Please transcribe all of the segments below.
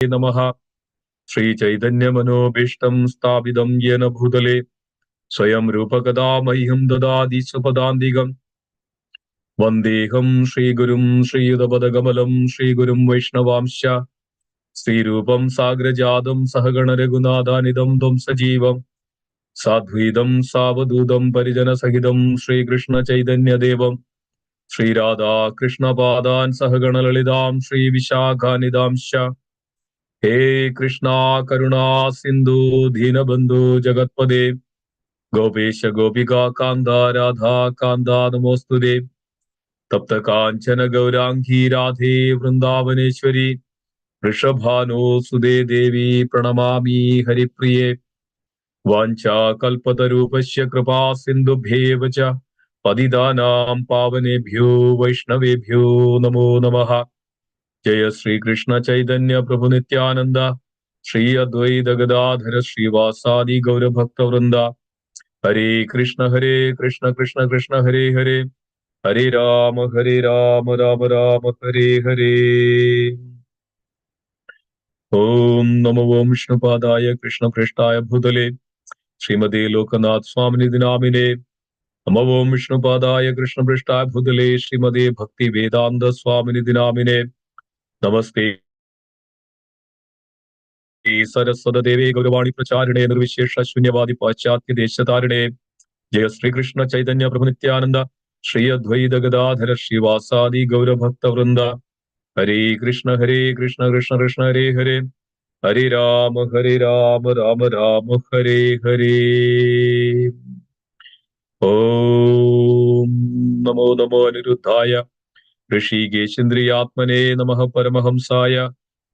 नमः। श्रीचैतन्यमनोभीष्टं स्थापितं येन भूतले स्वयं रूपकदा मह्यं ददाति स्वपदान्तिकम्। वन्देऽहं श्रीगुरुं श्रीयुतपदकमलं श्रीगुरुं वैष्णवांश्च श्रीरूपं साग्रजातं सहगणरघुनाथानिदं तं सजीवम् साद्वैतं सावधूतं परिजनसहितं श्रीकृष्णचैतन्यदेवम् श्रीराधा कृष्णपादान् सहगणललितां श्रीविशाखानिदांश्च। हे कृष्णा करुणा सिन्धु दीनबन्धु जगत्पदे गोपेश गोपिका कान्ता राधा कान्ता नमोऽस्तुते। तप्त काञ्चन गौराङ्गी राधे वृन्दावनेश्वरी वृषभानुसुते देवी प्रणमामि हरिप्रिये। वाञ्छाकल्पतरूपस्य कृपा सिन्धुभ्येव च पतितानां पावनेभ्यो वैष्णवेभ्यो नमो नमः। जय श्री कृष्ण चैतन्य प्रभु नित्यानंद श्री अद्वैत गदाधर श्रीवासादि गौर भक्त वृंदा। हरे कृष्ण कृष्ण कृष्ण हरे हरे, हरे राम राम राम हरे हरे। ओम नमो ओम विष्णुपादाय कृष्ण पृष्ठाय भूतले श्रीमते लोकनाथ स्वामी नामिने। नमो ओम विष्णुपादाय कृष्ण पृष्ठाय भूतले श्रीमते भक्ति वेदांत स्वामी नामिने। नमस्ते सरस्वतदेवे गौरवाणी प्रचारिणे निर्विशेष शून्यवादी पाश्चात्य देशतारिणे। जय श्री कृष्ण चैतन्य प्रभु नित्यानंद श्री अद्वैत गदाधर श्रीवासादि गौर भक्त वृंद। हरे कृष्ण कृष्ण कृष्ण हरे हरे, हरे राम राम राम हरे हरे। ओम नमो नमो अनिरुद्धाय ऋषिकेशेन्द्रियात्मने नमः परमहंसाय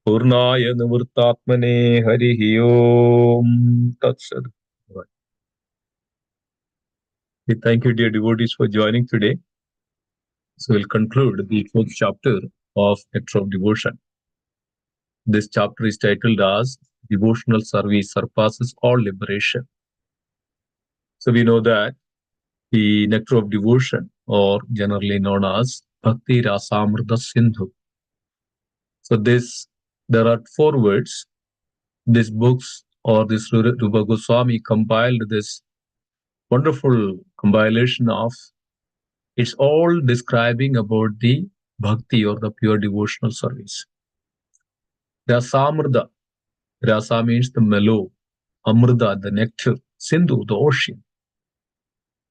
पूर्णाय निवृत्तात्मने हरिः ओम तत्सद। We thank you, dear devotees, for joining today. So we'll conclude the fourth chapter of Nectar of Devotion. This chapter is titled as Devotional Service Surpasses All Liberation. So we know that the Nectar of Devotion, or generally known as Bhakti Rasamrita Sindhu. So there are 4 words. These books, or this Rupa Goswami compiled this wonderful compilation of, it's all describing about the bhakti or the pure devotional service. Rasamrita, rasa means the mellow, amrita, the nectar, sindhu, the ocean.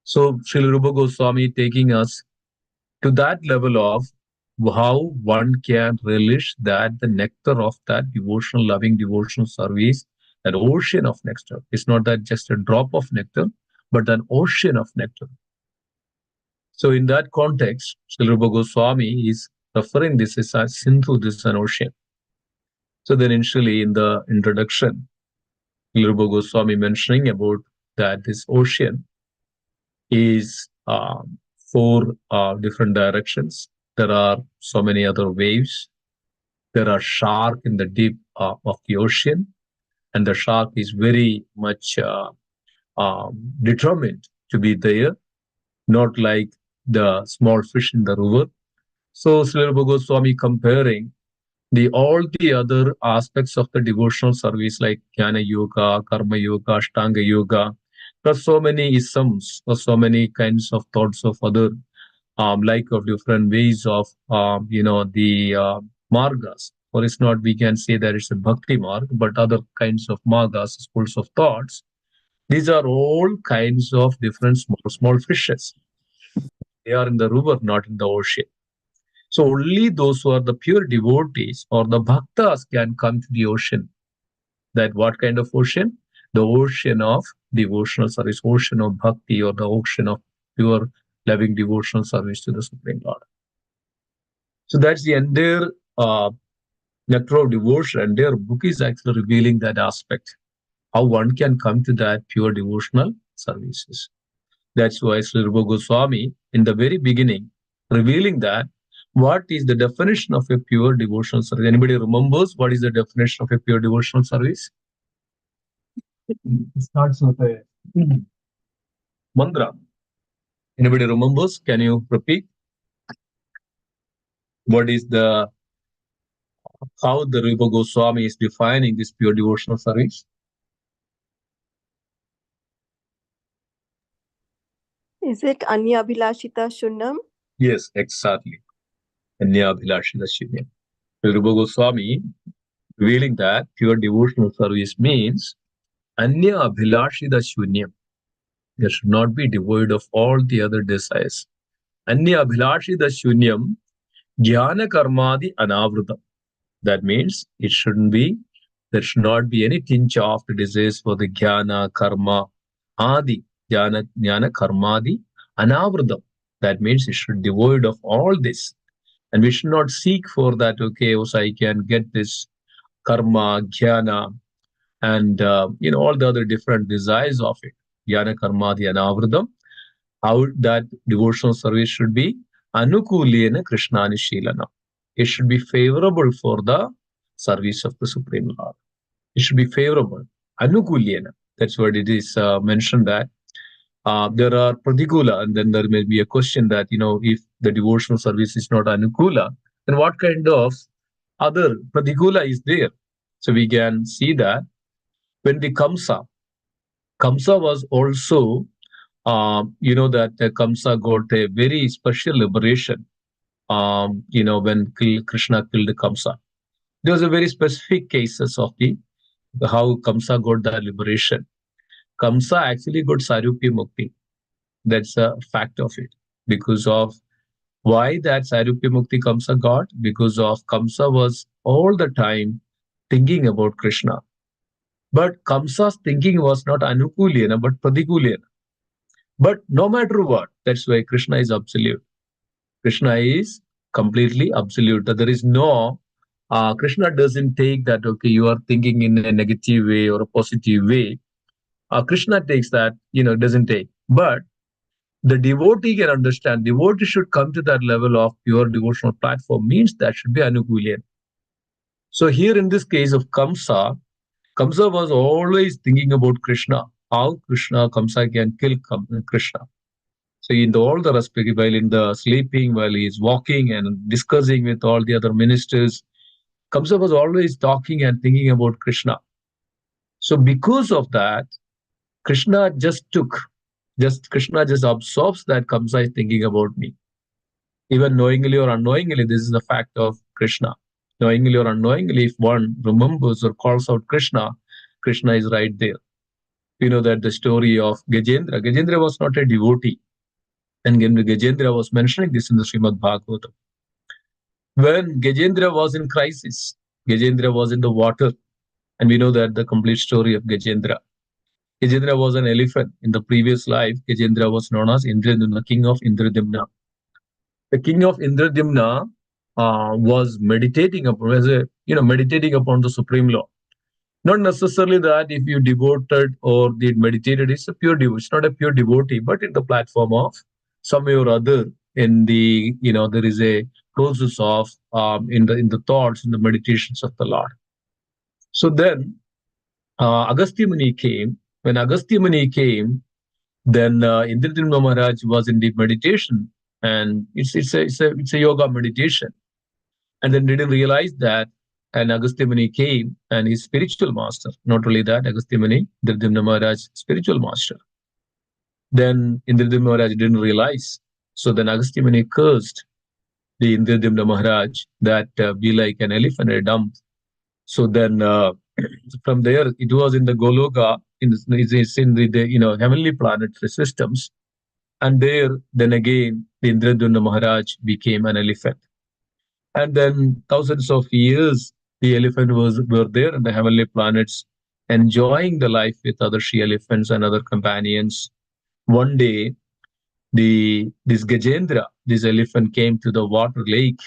So Srila Rupa Goswami taking us to that level of how one can relish that the nectar of that devotional, loving devotional service, that ocean of nectar. It's not that just a drop of nectar, but an ocean of nectar. So in that context, Srila Rupa Goswami is referring this as a Sindhu, this is an ocean. So then initially in the introduction, Srila Rupa Goswami mentioning about that this ocean is 4 different directions. There are so many other waves. There are sharks in the deep of the ocean, and the shark is very much determined to be there, not like the small fish in the river. So Srila Goswami comparing all the other aspects of the devotional service like Jnana Yoga, Karma Yoga, Ashtanga Yoga. There are so many isms or so many kinds of thoughts of other like of different ways of the margas. Or it's not, we can say that it's a bhakti marg, but other kinds of margas, schools of thoughts. These are all kinds of different small fishes. They are in the river, not in the ocean. So only those who are the pure devotees or the bhaktas can come to the ocean. That what kind of ocean? The ocean of devotional service, ocean of bhakti, or the ocean of pure loving devotional service to the Supreme Lord. So that's the entire nectar of devotion, and their book is actually revealing that aspect, how one can come to that pure devotional services. That's why Sri Rupa Goswami, in the very beginning, revealing that what is the definition of a pure devotional service. Anybody remembers what is the definition of a pure devotional service? It starts with a mantra. Anybody remembers? Can you repeat? What is the how the Rupa Goswami is defining this pure devotional service? Is it Anya Abhilashita Shunnam? Yes, exactly. Anya Abhilashita Shunyam. Rupa Goswami revealing that pure devotional service means Anya Abhilashita Shunyam. There should not be devoid of all the other desires. Anya Abhilashita Shunyam Jnana Karmadi Anavrutam. That means there should not be any tinge of the desires for the jnana, karma, adi, jnana, karmadi, anavradam. That means it should be devoid of all this. And we should not seek for that, okay, also I can get this karma, jnana, and all the other different desires of it. Jnana, karmadi, anavradam. How that devotional service should be anukulena krishnani shilana. It should be favorable for the service of the Supreme Lord. It should be favorable. Anukulyena. That's what it is mentioned that there are pratikula, and then there may be a question that, if the devotional service is not anukula, then what kind of other pratikula is there? So we can see that when the Kamsa was also, that Kamsa got a very special liberation, when Krishna killed Kamsa. There was a very specific cases of how Kamsa got the liberation. Kamsa actually got Sarupya Mukti. That's a fact of it. Because of why that Sarupya Mukti Kamsa got? Because of Kamsa was all the time thinking about Krishna. But Kamsa's thinking was not Anukulyana, but Pratikulyana. But no matter what, that's why Krishna is absolute. Krishna is completely absolute. There is no Krishna doesn't take that, okay, you are thinking in a negative way or a positive way. Krishna takes that, doesn't take. But the devotee can understand. Devotee should come to that level of pure devotional platform, means that should be Anukulyan. So here in this case of Kamsa, Kamsa was always thinking about Krishna, how Kamsa can kill Krishna. So in all the respect, while in the sleeping, while he is walking and discussing with all the other ministers, Kamsa was always talking and thinking about Krishna. So because of that, Krishna just absorbs that Kamsa is thinking about me. Even knowingly or unknowingly, this is the fact of Krishna. Knowingly or unknowingly, if one remembers or calls out Krishna, Krishna is right there. You know that the story of Gajendra. Gajendra was not a devotee. And Gajendra was mentioning this in the Srimad Bhagavatam. When Gajendra was in crisis, Gajendra was in the water. And we know that the complete story of Gajendra. Gajendra was an elephant. In the previous life, Gajendra was known as Indradimna, king of Indradimna. The king of Indradimna was meditating upon the supreme law. Not necessarily that if you devoted or did meditated, it's a pure devotee. It's not a pure devotee, but in the platform of some way or other, in the there is a process of in the thoughts, in the meditations of the Lord. So then Agastya Muni came. When Agastya Muni came, then Indradimna Maharaj was in deep meditation, and it's a yoga meditation. And then didn't realize that, and Agastya Muni came, and his spiritual master. Not only that, Agastya Muni, Indradimna Maharaj, spiritual master. Then Indradimna Maharaj didn't realize. So then Agastya Muni cursed the Indradimna Maharaj that be like an elephant in a dump. So then from there, it was in the Goloka, in the heavenly planetary systems. And there, then again, the Indradimna Maharaj became an elephant. And then thousands of years, the elephant were there in the heavenly planets, enjoying the life with other she elephants and other companions. One day, this Gajendra, this elephant, came to the water lake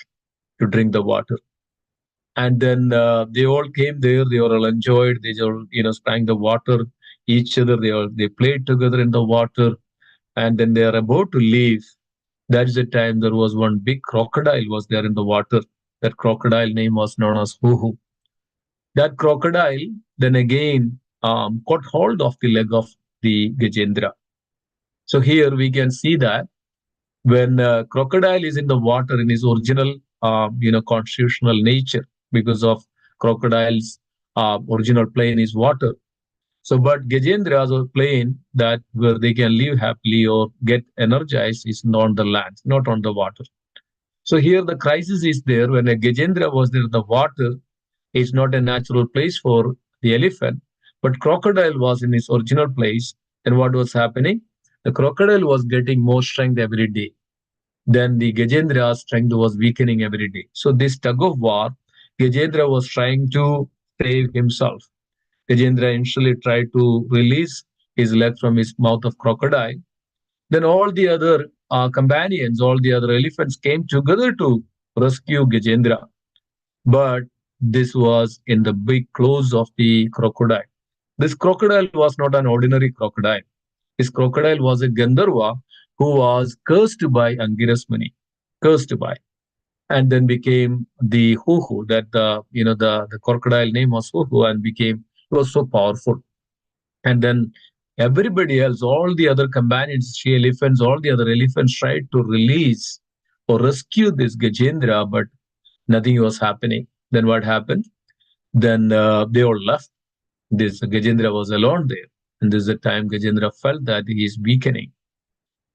to drink the water. And then they all came there. They all enjoyed. They all sprang the water each other. They played together in the water, and then they are about to leave. That's the time there was one big crocodile was there in the water. That crocodile name was known as Huhu. That crocodile then again caught hold of the leg of the Gajendra. So here we can see that when crocodile is in the water in his original, constitutional nature, because of crocodiles' original plane is water. So, but Gajendra's plane that where they can live happily or get energized is not on the land, not on the water. So here the crisis is there when a Gajendra was there, the water is not a natural place for the elephant, but crocodile was in its original place. And what was happening? The crocodile was getting more strength every day. Then the Gajendra's strength was weakening every day. So this tug of war, Gajendra was trying to save himself. Gajendra initially tried to release his leg from his mouth of crocodile. Then all the other companions, all the other elephants came together to rescue Gajendra. But this was in the big claws of the crocodile. This crocodile was not an ordinary crocodile. This crocodile was a Gandharva who was cursed by Angiras Muni, cursed by, and then became the Huhu. That the crocodile name was Huhu and became it was so powerful. And then everybody else, all the other companions, she elephants, all the other elephants tried to release or rescue this Gajendra, but nothing was happening. Then what happened? Then they all left. This Gajendra was alone there. And this is the time Gajendra felt that he is weakening.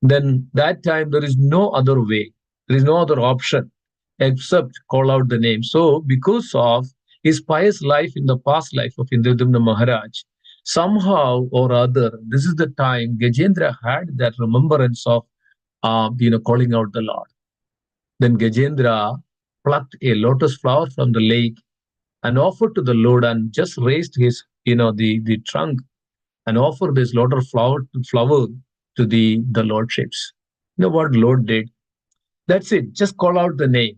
Then that time there is no other way. There is no other option except call out the name. So because of his pious life in the past life of Indradumna Maharaj, somehow or other, this is the time Gajendra had that remembrance of calling out the Lord. Then Gajendra plucked a lotus flower from the lake and offered to the Lord and just raised his, the trunk and offered this lotus flower to the lordships. You know what Lord did? That's it. Just call out the name.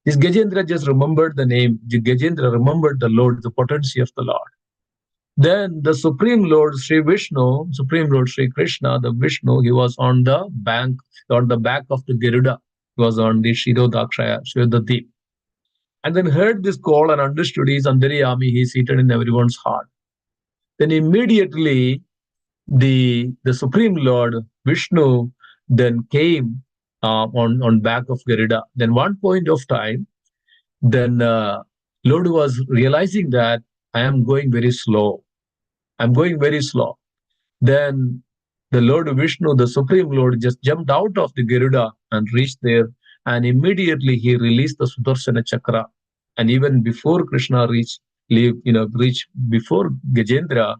This Gajendra just remembered the name. Gajendra remembered the Lord, the potency of the Lord. Then the Supreme Lord Sri Vishnu, Supreme Lord Sri Krishna, the Vishnu, he was on the back of the Garuda. He was on the Shirodakshaya, Shirodadip. And then heard this call and understood he's Andaryami, he's seated in everyone's heart. Then immediately the Supreme Lord Vishnu then came on back of Garuda. Then one point of time, then Lord was realizing that I am going very slow. I'm going very slow. Then the Lord Vishnu, the Supreme Lord, just jumped out of the Garuda and reached there. And immediately he released the Sudarsana Chakra. And even before Krishna reached before Gajendra,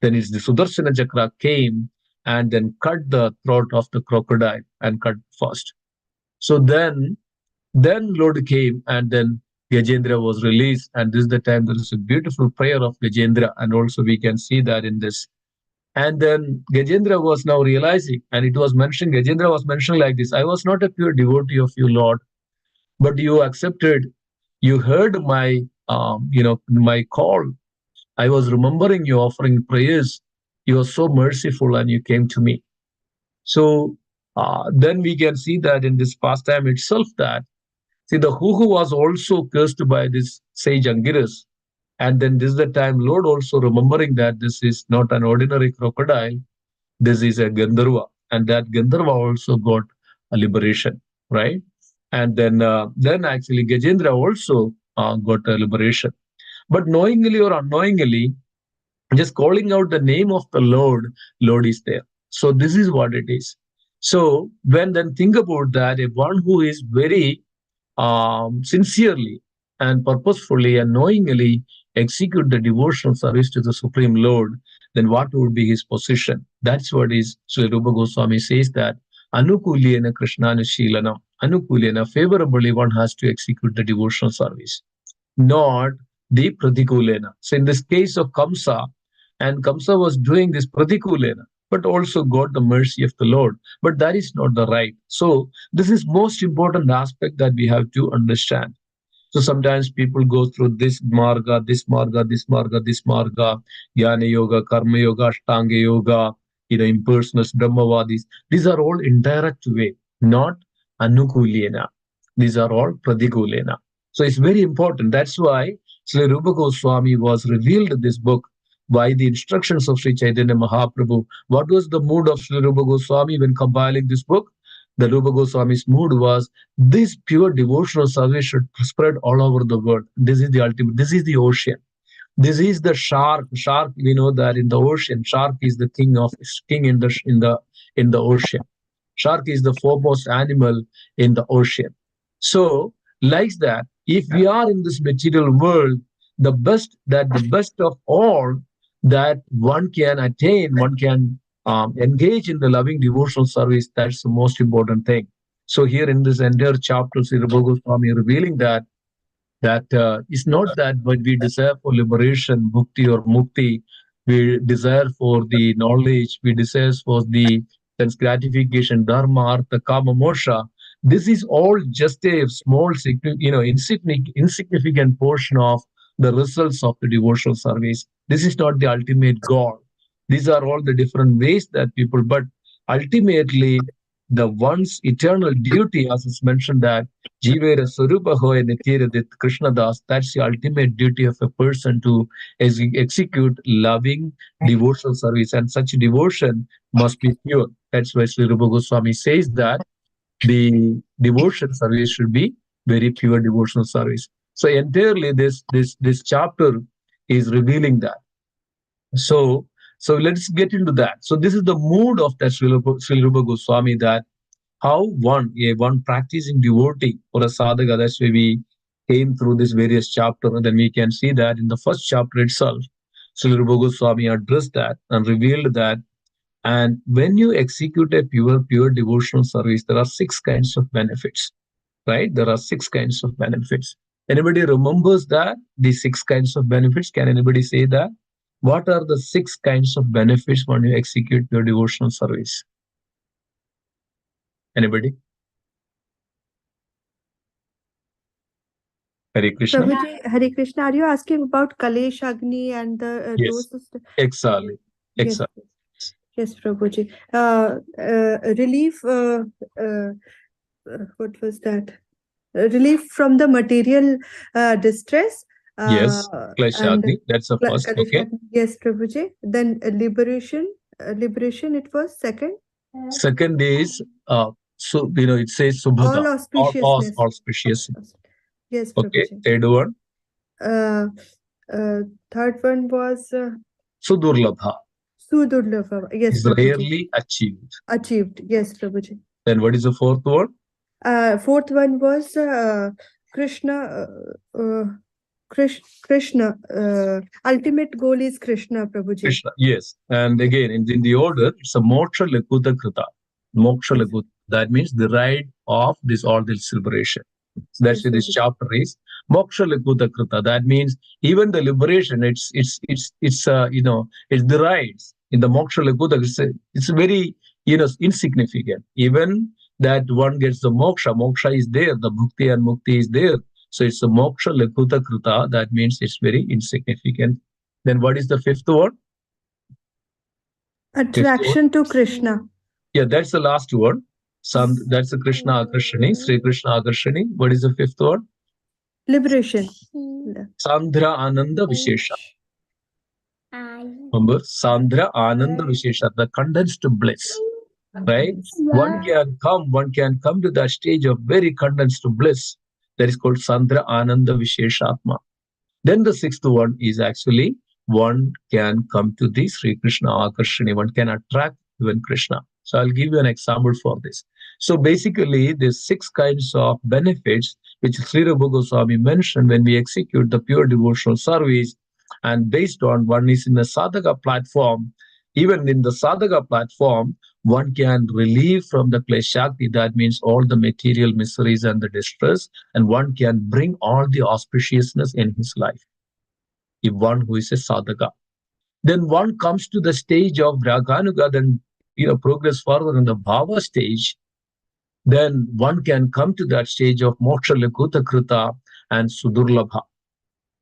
then it's the Sudarsana Chakra came and then cut the throat of the crocodile and cut first. So then Lord came and then Gajendra was released. And this is the time there is a beautiful prayer of Gajendra. And also we can see that in this. And then Gajendra was now realizing, and it was mentioned, Gajendra was mentioned like this: I was not a pure devotee of you, Lord, but you accepted, you heard my call. I was remembering you offering prayers. You were so merciful and you came to me. So then we can see that in this pastime itself that, see, the Huhu was also cursed by this sage Angiras. And then this is the time Lord also remembering that this is not an ordinary crocodile, this is a Gandharva. And that Gandharva also got a liberation, right? And then actually Gajendra also got a liberation. But knowingly or unknowingly, just calling out the name of the Lord is there. So this is what it is. So when then think about that, if one who is very sincerely and purposefully and knowingly execute the devotional service to the Supreme Lord, then what would be his position? That's what is Sri Rupa Goswami says that Anukulyena Krishnana Shilanam. Anukulyena, favorably one has to execute the devotional service, not the Pratikulena. So in this case of Kamsa, and Kamsa was doing this Pratikulena, but also got the mercy of the Lord. But that is not the right. So this is most important aspect that we have to understand. So sometimes people go through this marga, this marga, this marga, this marga, Jnana Yoga, Karma Yoga, Ashtanga Yoga, impersonalists, Brahmavadis. These are all indirect way, not Anukulena. These are all Pratikulena. So it's very important. That's why Sri Rupa Goswami was revealed this book by the instructions of Sri Chaitanya Mahaprabhu. What was the mood of Sri Rupa Goswami when compiling this book? The Rupa Goswami's mood was this pure devotional service should spread all over the world. This is the ultimate. This is the ocean. This is the shark. Shark, we know that in the ocean, shark is the king in the ocean. Shark is the foremost animal in the ocean. So, like that, if we are in this material world, the best of all that one can attain, one can engage in the loving devotional service. That's the most important thing. So here in this entire chapter, Sri Rupa Goswami revealing that it's not that but we desire for liberation, bhukti or mukti. We desire for the knowledge, we desire for the sense gratification, dharma, artha, kama, moksha. This is all just a small, insignificant portion of the results of the devotional service. This is not the ultimate goal. These are all the different ways that people, but ultimately, the one's eternal duty, as is mentioned, that Jivera Sarupa Hoy Nityadit Krishna Das, that's the ultimate duty of a person to execute loving devotional service, and such devotion must be pure. That's why Sri Rupa Goswami says that the devotion service should be very pure devotional service. So entirely this chapter is revealing that. So so let's get into that. So this is the mood of that Sri Rupa Goswami, that how one practicing devotee or a sadhaka. That's why we came through this various chapter, and then we can see that in the first chapter itself, Sri Rupa Goswami addressed that and revealed that. And when you execute a pure devotional service, there are six kinds of benefits, right? There are six kinds of benefits. Anybody remembers that the six kinds of benefits? Can anybody say that? What are the six kinds of benefits when you execute your devotional service? Anybody? Hare Krishna. Prabhuji, Hare Krishna, are you asking about Kalesh Agni and the Yes, those? exactly. Yes, Exactly. yes, Prabhuji. Relief. What was that? Relief from the material distress. Yes. And Kleshagni. That's the first. Kalesh Okay. Agni. Yes, Prabhuji. Then liberation. Liberation. It was second. Second is so it says All Subhada, or auspiciousness. auspicious. Yes, Okay. Prabhuji. Third one, Uh, Third one was Sudurlabha, Sudurlabha. Yes, is Prabhuji. rarely achieved. Achieved. Yes, Prabhuji. Then what is the fourth one? Fourth one was Krishna. Krishna. Ultimate goal is Krishna, Prabhuji. Krishna. Yes. And again, in the order, it's a moksha lakuta krita. Moksha Yes. lakuta. That means the ride of all this liberation. So that's Yes, what this Prabhuji. chapter is. Moksha lakuta krita. That means even the liberation, it's the rides in the moksha lakuta. It's very insignificant. Even that one gets the moksha. Moksha is there. The bhukti and mukti is there. So it's a moksha lakuta krita. That means it's very insignificant. Then what is the fifth one? Attraction to Krishna. Yeah, that's the last one. That's the Krishna Akarshani, Sri Krishna Akarshani. What is the fifth one? Liberation. Sandhra Ananda Vishesha. Remember, Sandhra Ananda Vishesha, the condensed bliss. Right? One can come to that stage of very condensed bliss. That is called Sandhra Ananda Visheshatma. Then the sixth one is actually one can come to the Sri Krishna Akarshani. One can attract even Krishna. So I'll give you an example for this. So basically, there's six kinds of benefits which Sri Rupa Goswami mentioned when we execute the pure devotional service. And based on one is in the sadhaka platform, even in the sadhaka platform, one can relieve from the kleshakti, that means all the material miseries and the distress, and one can bring all the auspiciousness in his life. If one who is a sadhaka, then one comes to the stage of raganuga, then progress further in the bhava stage, then one can come to that stage of moksha lakuta krita and sudurlabha,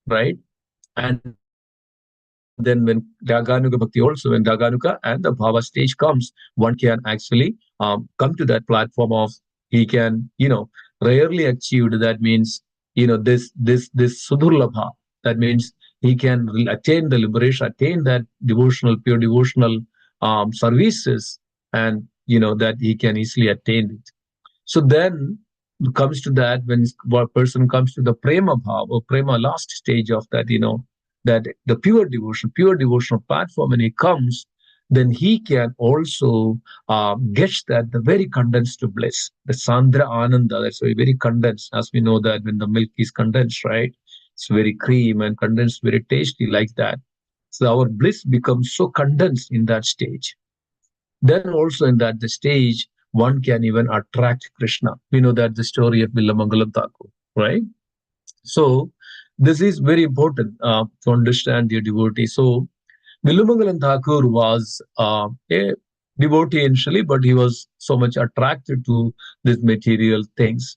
right? And then when raganuga bhakti also, when raganuga and the bhava stage comes, one can actually come to that platform of he can rarely achieved. That means this sudurlabha. That means he can attain the liberation, attain that pure devotional services, and that he can easily attain it. So then comes to that when a person comes to the prema bhav or prema last stage of that, that the pure devotional platform, when he comes, then he can also get that the very condensed bliss, the Sandra Ananda. That's very condensed, as we know that when the milk is condensed, right? It's very cream and condensed, very tasty like that. So our bliss becomes so condensed in that stage. Then also in that the stage, one can even attract Krishna. We know that the story of Villamangalam Thakur, right? So this is very important to understand, dear devotee. So Villamangalam Thakur was a devotee initially, but he was so much attracted to these material things.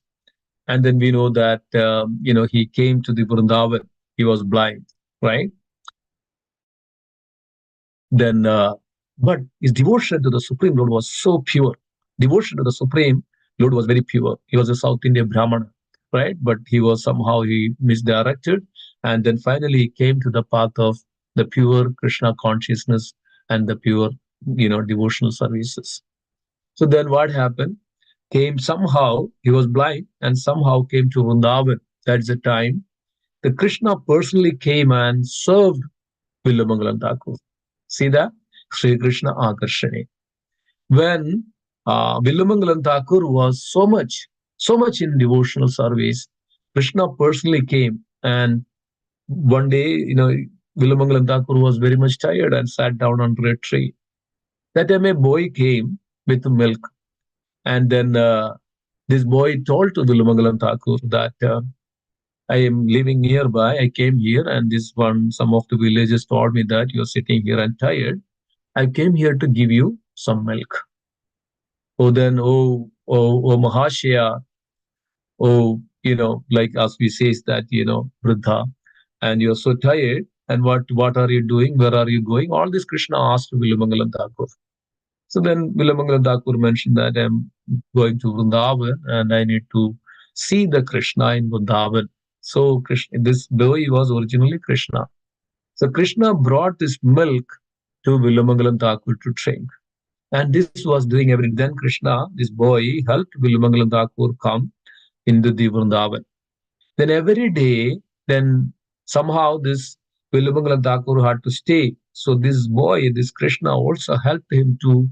And then we know that he came to the Vrindavan. He was blind, right? Then, but his devotion to the Supreme Lord was so pure. Devotion to the Supreme Lord was very pure. He was a South Indian Brahmana, right? But he misdirected, and then finally he came to the path of the pure Krishna consciousness and the pure, devotional services. So then what happened? Came somehow, he was blind and somehow came to Vrindavan. That's the time the Krishna personally came and served Villamangalam Thakur. See that? Sri Krishna Akarshane. When Villamangalam Thakur was so much in devotional service, Krishna personally came, and one day, Villamangalam Thakur was very much tired and sat down under a tree. That time a boy came with milk, and then this boy told to Villamangalam Thakur that I am living nearby. I came here, and some of the villagers told me that you're sitting here and tired. I came here to give you some milk. Oh, then, oh, Mahashaya, oh, like as we say that, Vruddha, and you're so tired. And what are you doing? Where are you going? All this Krishna asked Villamangalam Thakur. So then Villamangalam Thakur mentioned that I'm going to Vrindavan and I need to see the Krishna in Vrindavan. So Krishna, this boy was originally Krishna. So Krishna brought this milk to Villamangalam Thakur to drink. And this was doing every. Then Krishna, this boy, helped Villamangalam Thakur come into the Vrindavan. Then every day, then somehow this Villamangalam Thakur had to stay. So this boy, this Krishna, also helped him to,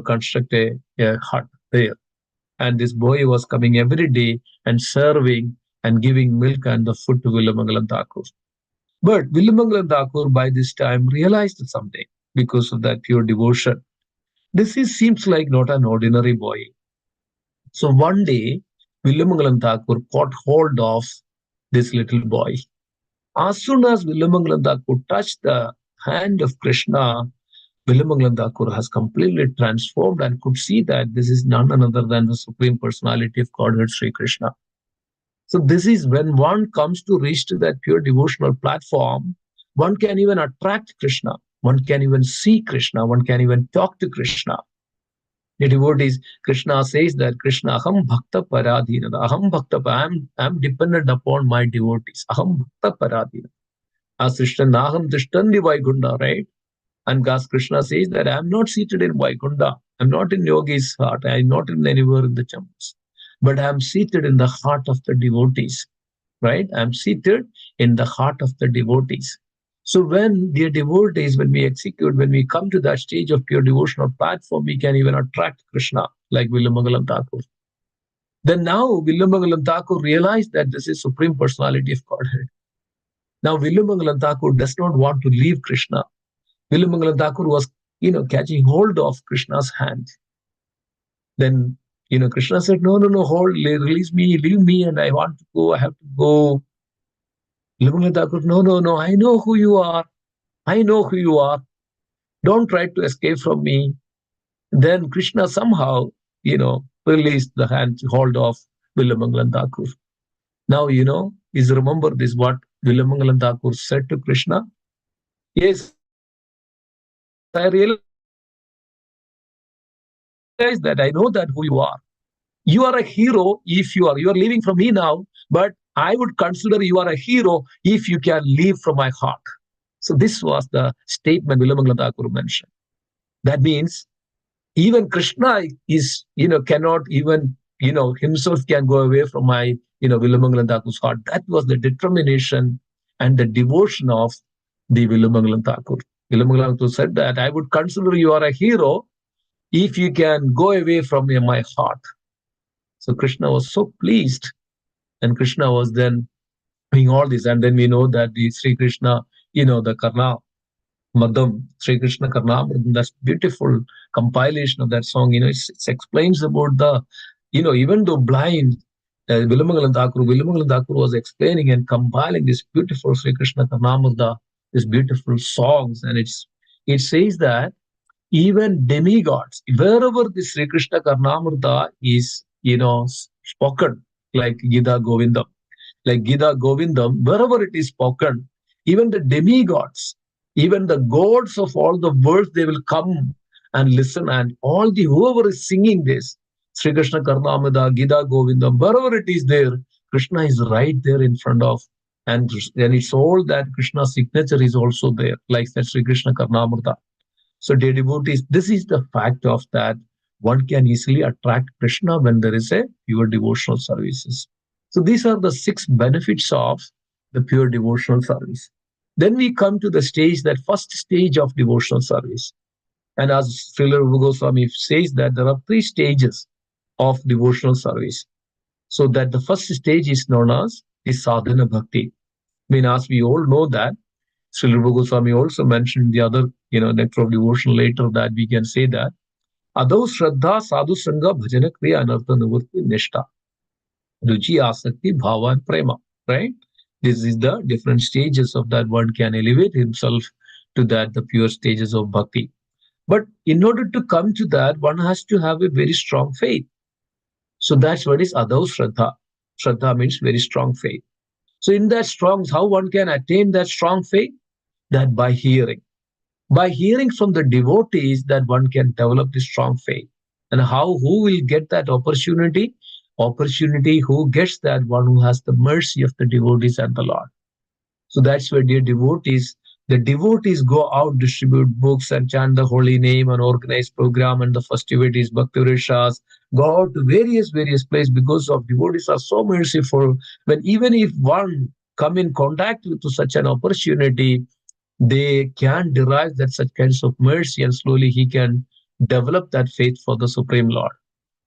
construct a hut there. And this boy was coming every day and serving and giving milk and the food to Villamangalam Thakur. But Villamangalam Thakur by this time realized something because of that pure devotion. Seems like not an ordinary boy. So one day, Villamangalam Thakur caught hold of this little boy. As soon as Villamangalam Thakur touched the hand of Krishna, Villamangalam Thakur has completely transformed and could see that this is none other than the Supreme Personality of Godhead, Sri Krishna. So this is when one comes to reach to that pure devotional platform, one can even attract Krishna, one can even see Krishna, one can even talk to Krishna. The devotees, Krishna says that Krishna, Aham Bhakta Paradhina, Aham Bhakta, I'm dependent upon my devotees. Aham Bhakta Paradhina. As Krishna, Naham Tishtandi Vaikunda, right? And as Krishna says that I'm not seated in Vaikunda, I'm not in Yogi's heart, I'm not in anywhere in the chambers, but I'm seated in the heart of the devotees, right? I'm seated in the heart of the devotees. So when dear devotees, when we come to that stage of pure devotional platform, we can even attract Krishna, like Villamangalam Thakur. Then now Villamangalam Thakur realized that this is Supreme Personality of Godhead. Now Villamangalam Thakur does not want to leave Krishna. Villamangalam Thakur was, catching hold of Krishna's hand. Then, Krishna said, no, hold, release me, leave me, and I want to go, I have to go. Villamangalam Thakur, no, I know who you are. I know who you are. Don't try to escape from me. Then Krishna somehow, released the hand hold of Villamangalam Thakur. Now, is remember this, what Villamangalam Thakur said to Krishna? Yes, I realize that I know that who you are. You are a hero if you are leaving from me now, but I would consider you are a hero if you can leave from my heart. So this was the statement Villamangalam Thakur mentioned. That means, Even Krishna is, cannot even, himself can go away from my, Vilumangalam Thakur's heart. That was the determination and the devotion of the Vilumangalam Thakur. Vilumangalam Thakur said that I would consider you are a hero if you can go away from my heart. So Krishna was so pleased, and Krishna was then doing all this. And then we know that the Sri Krishna, the Karna Madham, Sri Krishna Karnamridam, that's beautiful compilation of that song. It explains about the, even though blind, Vilumangalam Thakur was explaining and compiling this beautiful Sri Krishna Karnamrita, these beautiful songs. And it says that even demigods, wherever the Sri Krishna Karnamrita is, spoken, like Gita Govindam, wherever it is spoken, even the demigods, even the gods of all the worlds, they will come and listen. And all the whoever is singing this, Sri Krishna Karnamrita, Gita Govindam, wherever it is there, Krishna is right there in front of, and then it's all that Krishna's signature is also there, like that Sri Krishna Karnamrita. So, dear devotees, this is the fact of that one can easily attract Krishna when there is a pure devotional services. So, these are the 6 benefits of the pure devotional service. Then we come to the stage, that first stage of devotional service. And as Srila Rupa Goswami says that there are 3 stages of devotional service. So that the first stage is known as the sadhana bhakti. I mean, as we all know that, Srila Rupa Goswami also mentioned the other, nectar of devotion later, that we can say that Adau Shraddha Sadhu Sangha Bhajana Kriya Anartha Nivurti Nishta Ruchi Asakti Bhava and Prema, right? This is the different stages of that one can elevate himself to that, the pure stages of bhakti. But in order to come to that, one has to have a very strong faith. So that's what is Adau Shraddha. Shraddha means very strong faith. So in that strong, how one can attain that strong faith? That by hearing. By hearing from the devotees, that one can develop the strong faith. And how, who will get that opportunity? Opportunity, who gets that? One who has the mercy of the devotees and the Lord. So that's where, dear devotees, the devotees go out, distribute books and chant the holy name and organize program and the festivities, Bhakti Rishas, go out to various places, because of devotees are so merciful. When even if one come in contact with such an opportunity, they can derive that such kinds of mercy, and slowly he can develop that faith for the Supreme Lord.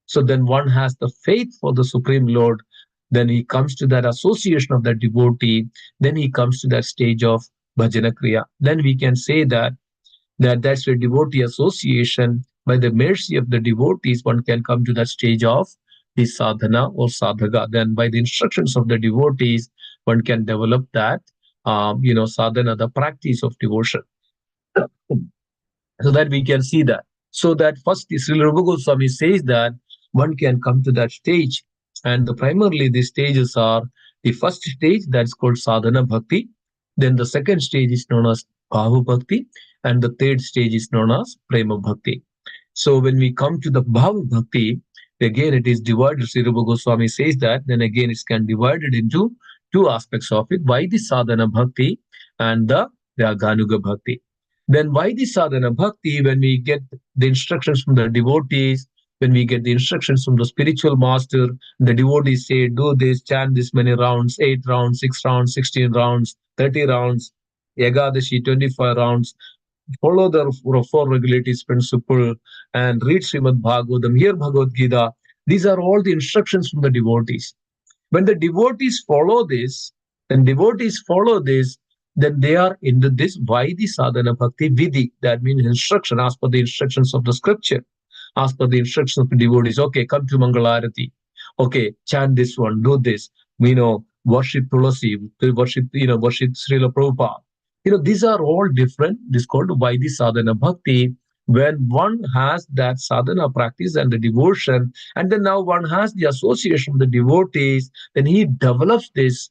So then one has the faith for the Supreme Lord, then he comes to that association of that devotee, then he comes to that stage of bhajana kriya. Then we can say that's a devotee association. By the mercy of the devotees, one can come to that stage of the sadhana or sadhaka. Then by the instructions of the devotees, one can develop that, sadhana, the practice of devotion. So that we can see that. So that first, Srila Rupa Goswami says that one can come to that stage. And primarily the stages are, the first stage, that's called sadhana bhakti. Then the second stage is known as bhava bhakti. And the third stage is known as prema bhakti. So when we come to the bhava bhakti, again it is divided. Sri Rupa Goswami says that, then again it can divided into 2 aspects of it. Why the sadhana bhakti and the ganuga bhakti. Then why the sadhana bhakti? When we get the instructions from the devotees, when we get the instructions from the spiritual master, the devotees say, do this, chant this many rounds, 8 rounds, 6 rounds, 16 rounds, 30 rounds, Yagadashi, 25 rounds, follow the 4 regulatives principle, and read Srimad Bhagavatam, hear Bhagavad Gita. These are all the instructions from the devotees. When the devotees follow this, then they are into this Vaidhi sadhana bhakti vidhi. That means instruction, as per the instructions of the scripture, as per the instructions of the devotees. Okay, come to Mangalarati. Okay, chant this one, do this. Worship Tulasi, worship Srila Prabhupada. These are all different. This is called Vaidhi sadhana bhakti. When one has that sadhana practice and the devotion, and then now one has the association with the devotees, then he develops this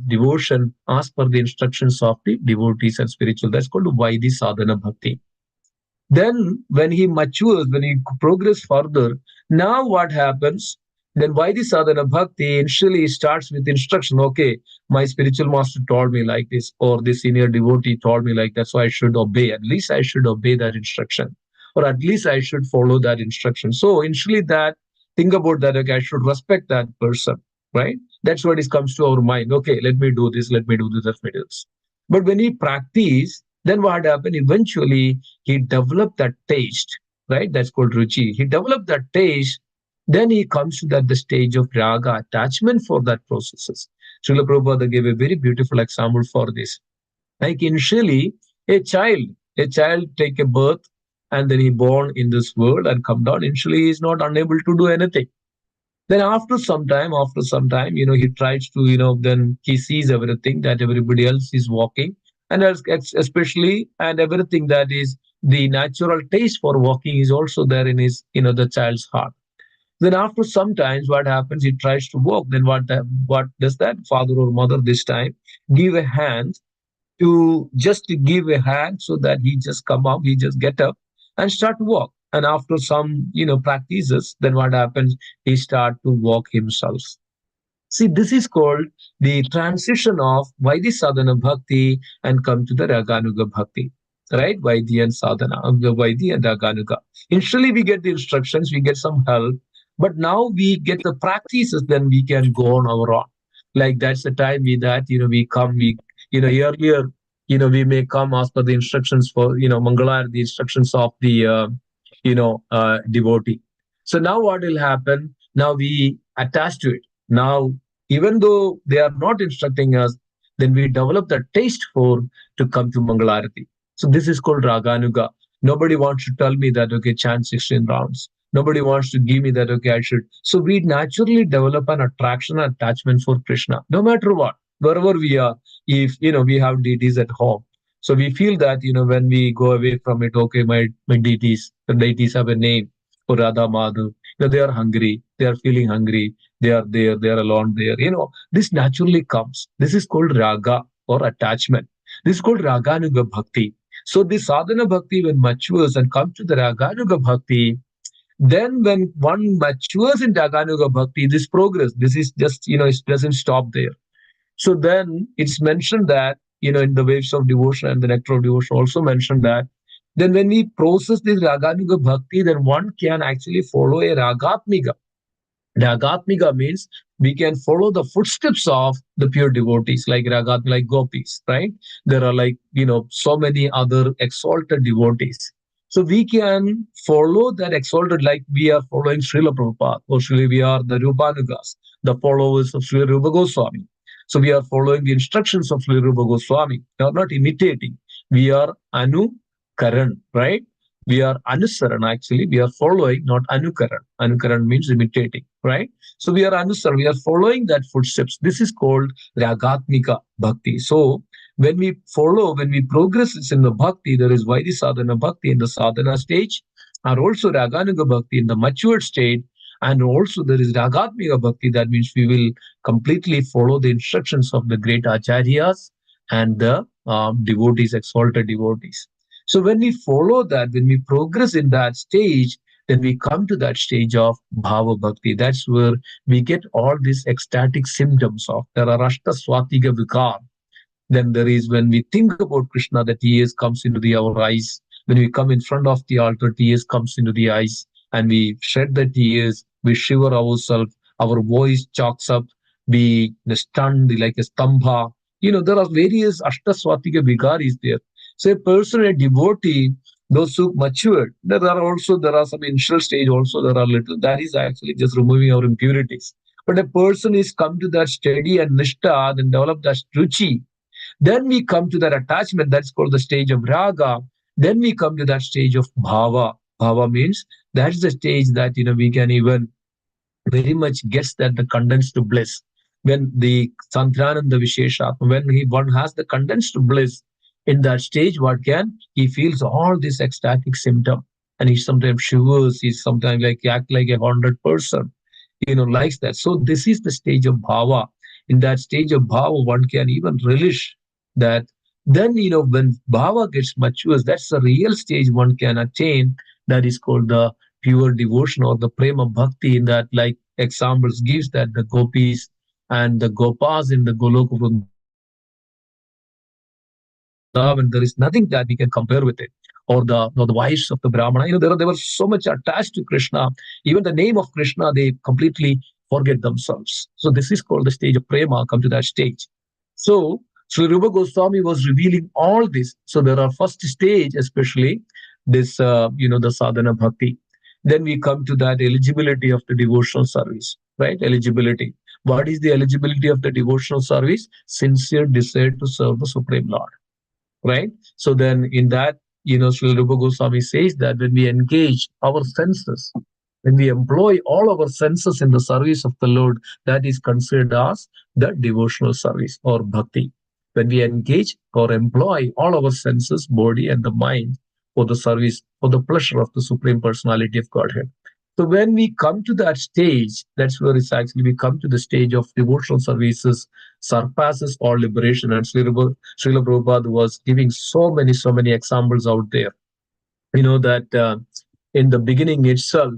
devotion as per the instructions of the devotees and spiritual. That's called Vaidhi sadhana bhakti. Then when he matures, when he progresses further, now what happens? Then Vaidhi sadhana bhakti initially starts with instruction. Okay, my spiritual master told me like this, or the senior devotee told me like that, so I should obey. At least I should obey that instruction. or at least I should follow that instruction. So initially that think about that, okay, I should respect that person, right? That's what is comes to our mind. Okay, let me do this, let me do this, let me do this. But when he practice, then what happened? Eventually, he developed that taste, right? That's called ruchi. He developed that taste. Then he comes to that the stage of raga, attachment for that processes. Srila Prabhupada gave a very beautiful example for this. Like initially, a child, a child take a birth and then he born in this world and come down. Initially, he is not unable to do anything. Then after some time, he tries to, then he sees everything that everybody else is walking, and especially and everything that is the natural taste for walking is also there in his, the child's heart. Then after some times, what happens? He tries to walk. Then what does that father or mother this time give a hand to just to give a hand so that he just come up, he just get up and start to walk. And after some, practices, then what happens? He start to walk himself. See, this is called the transition of Vaidhi Sadhana Bhakti and come to the Raganuga Bhakti. Right? Vaidhi and Sadhana, the Vaidhi and Raganuga. Initially, we get the instructions, we get some help, but now we get the practices, then we can go on our own. Like that's the time we that, we come, earlier, we may come as per the instructions for, Mangala, the instructions of the, devotee. So now what will happen? Now we attach to it. Now, even though they are not instructing us, then we develop the taste for to come to Mangalarati. So this is called Raganuga. Nobody wants to tell me that, okay, chant 16 rounds. Nobody wants to give me that, okay, I should. So we naturally develop an attraction, attachment for Krishna, no matter what, wherever we are. If, we have deities at home. So we feel that, when we go away from it, okay, my deities, the deities have a name for Radha Madhav. They are hungry, they are feeling hungry, they are there, they are alone there. This naturally comes. This is called raga or attachment. This is called raganuga bhakti. So the sadhana bhakti when matures and comes to the raganuga bhakti, then when one matures in raganuga bhakti, this progress, this is just, it doesn't stop there. So then it's mentioned that, in the waves of devotion and the nectar of devotion also mentioned that, then when we process this raganuga bhakti, then one can actually follow a ragatmika. Ragatmika means we can follow the footsteps of the pure devotees, like Ragat, like gopis, right? There are like, so many other exalted devotees. So we can follow that exalted, like we are following Srila Prabhupada, or we are the Rupanugas, the followers of Srila Rupa Goswami. So we are following the instructions of Srila Rupa Goswami. We are not imitating. We are Anukaran, right? We are anusaran, actually. We are following, not anukaran. Anukaran means imitating, right? So we are anusaran. We are following that footsteps. This is called ragatmika bhakti. So when we follow, when we progress in the bhakti, there is Vaidhi sadhana bhakti in the sadhana stage, and also raganuga bhakti in the matured state, and also there is ragatmika bhakti. That means we will completely follow the instructions of the great acharyas and the devotees, exalted devotees. So when we follow that, when we progress in that stage, then we come to that stage of bhava bhakti. That's where we get all these ecstatic symptoms of there are ashta swatiga vikar. Then there is when we think about Krishna, the tears comes into our eyes. When we come in front of the altar, tears comes into the eyes, and we shed the tears. We shiver ourselves. Our voice chalks up. We stunned like a stambha. There are various ashtaswatika vigaris there. So a person, a devotee, those who matured, there are some initial stage also. There are little that is actually just removing our impurities. But a person is come to that steady and nishta, then develop that ruchi, then we come to that attachment, that's called the stage of raga. Then we come to that stage of bhava. Bhava means that's the stage that we can even very much gets that the condensed bliss. When the Santrananda Vishesha, when one has the condensed bliss in that stage, what can he feels all this ecstatic symptom, and he sometimes shivers, he sometimes like act like a 100 person, likes that. So this is the stage of bhava. In that stage of bhava, one can even relish that. Then when bhava gets matures, that's the real stage one can attain. That is called the pure devotion or the prema bhakti. In that, like examples gives that the gopis and the gopas in the Goloka Vrindavan, there is nothing that we can compare with it. or the wives of the Brahmana. They were so much attached to Krishna. Even the name of Krishna, they completely forget themselves. So this is called the stage of prema. Come to that stage. So Sri Rupa Goswami was revealing all this. So there are first stage, especially this, the sadhana bhakti. Then we come to that eligibility of the devotional service, right? Eligibility. What is the eligibility of the devotional service? Sincere desire to serve the Supreme Lord, right? So then in that, Srila Rupa Goswami says that when we engage our senses, when we employ all our senses in the service of the Lord, that is considered as the devotional service or bhakti. When we engage or employ all our senses, body and the mind for the service, for the pleasure of the Supreme Personality of Godhead. So when we come to that stage, that's where it's actually we come to the stage of devotional services surpasses all liberation. And Srila Prabhupada was giving so many examples out there. That in the beginning itself,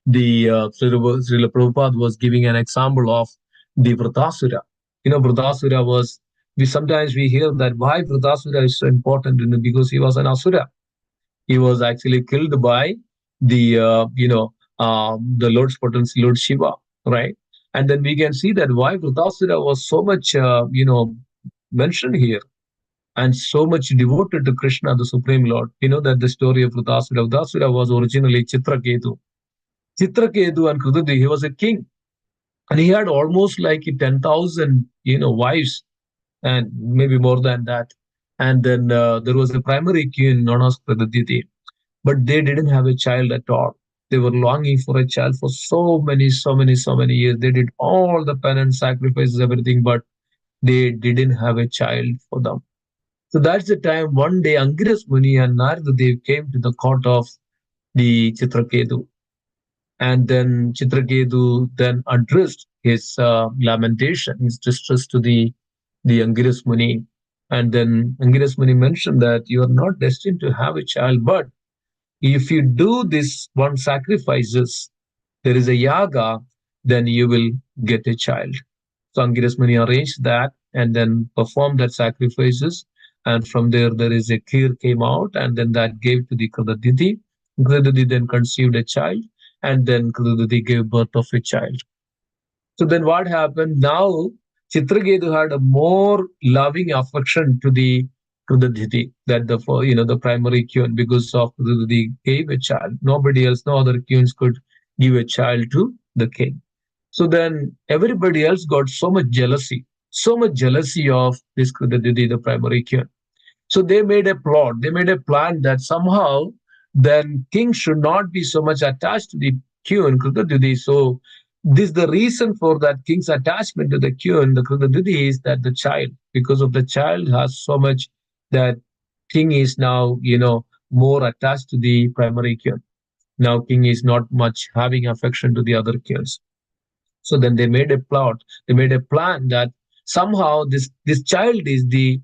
the Srila Prabhupada was giving an example of the Vratasura. Vratasura was, we hear that why Vratasura is so important, because he was an Asura. He was actually killed by the Lord's potency, Lord Shiva, right? And then we can see that why Vratasura was so much mentioned here and so much devoted to Krishna, the Supreme Lord. That the story of Vratasura. Vratasura was originally Chitraketu. Chitraketu and Krududi, he was a king, and he had almost like 10,000, wives, and maybe more than that. And then there was a primary queen known as Kradaditi, but they didn't have a child at all. They were longing for a child for so many years. They did all the penance, sacrifices, everything, but they didn't have a child for them. So that's the time one day Angiras Muni and Narada Dev came to the court of the Chitraketu. And then Chitraketu then addressed his lamentation, his distress to the Angiras Muni. And then Angiras Muni mentioned that you are not destined to have a child, but if you do this one sacrifices, there is a yaga, then you will get a child. So Angiras Muni arranged that and then performed that sacrifices. And from there is a kheer came out, and then that gave to the Kradaditi. Kradaditi then conceived a child, and then Kradaditi gave birth of a child. So then what happened? Now Chitraketu had a more loving affection to the Diti, that the primary queen, because of the gave a child. Nobody else, no other queens could give a child to the king. So then everybody else got so much jealousy of this Diti, the primary queen. So they made a plot, they made a plan that somehow then king should not be so much attached to the queen, Kritaditi. So this the reason for that king's attachment to the queen, the Kritaditi, is that the child, because of the child has so much that king is now, more attached to the primary queen. Now king is not much having affection to the other queens. So then they made a plot, they made a plan that somehow this child is the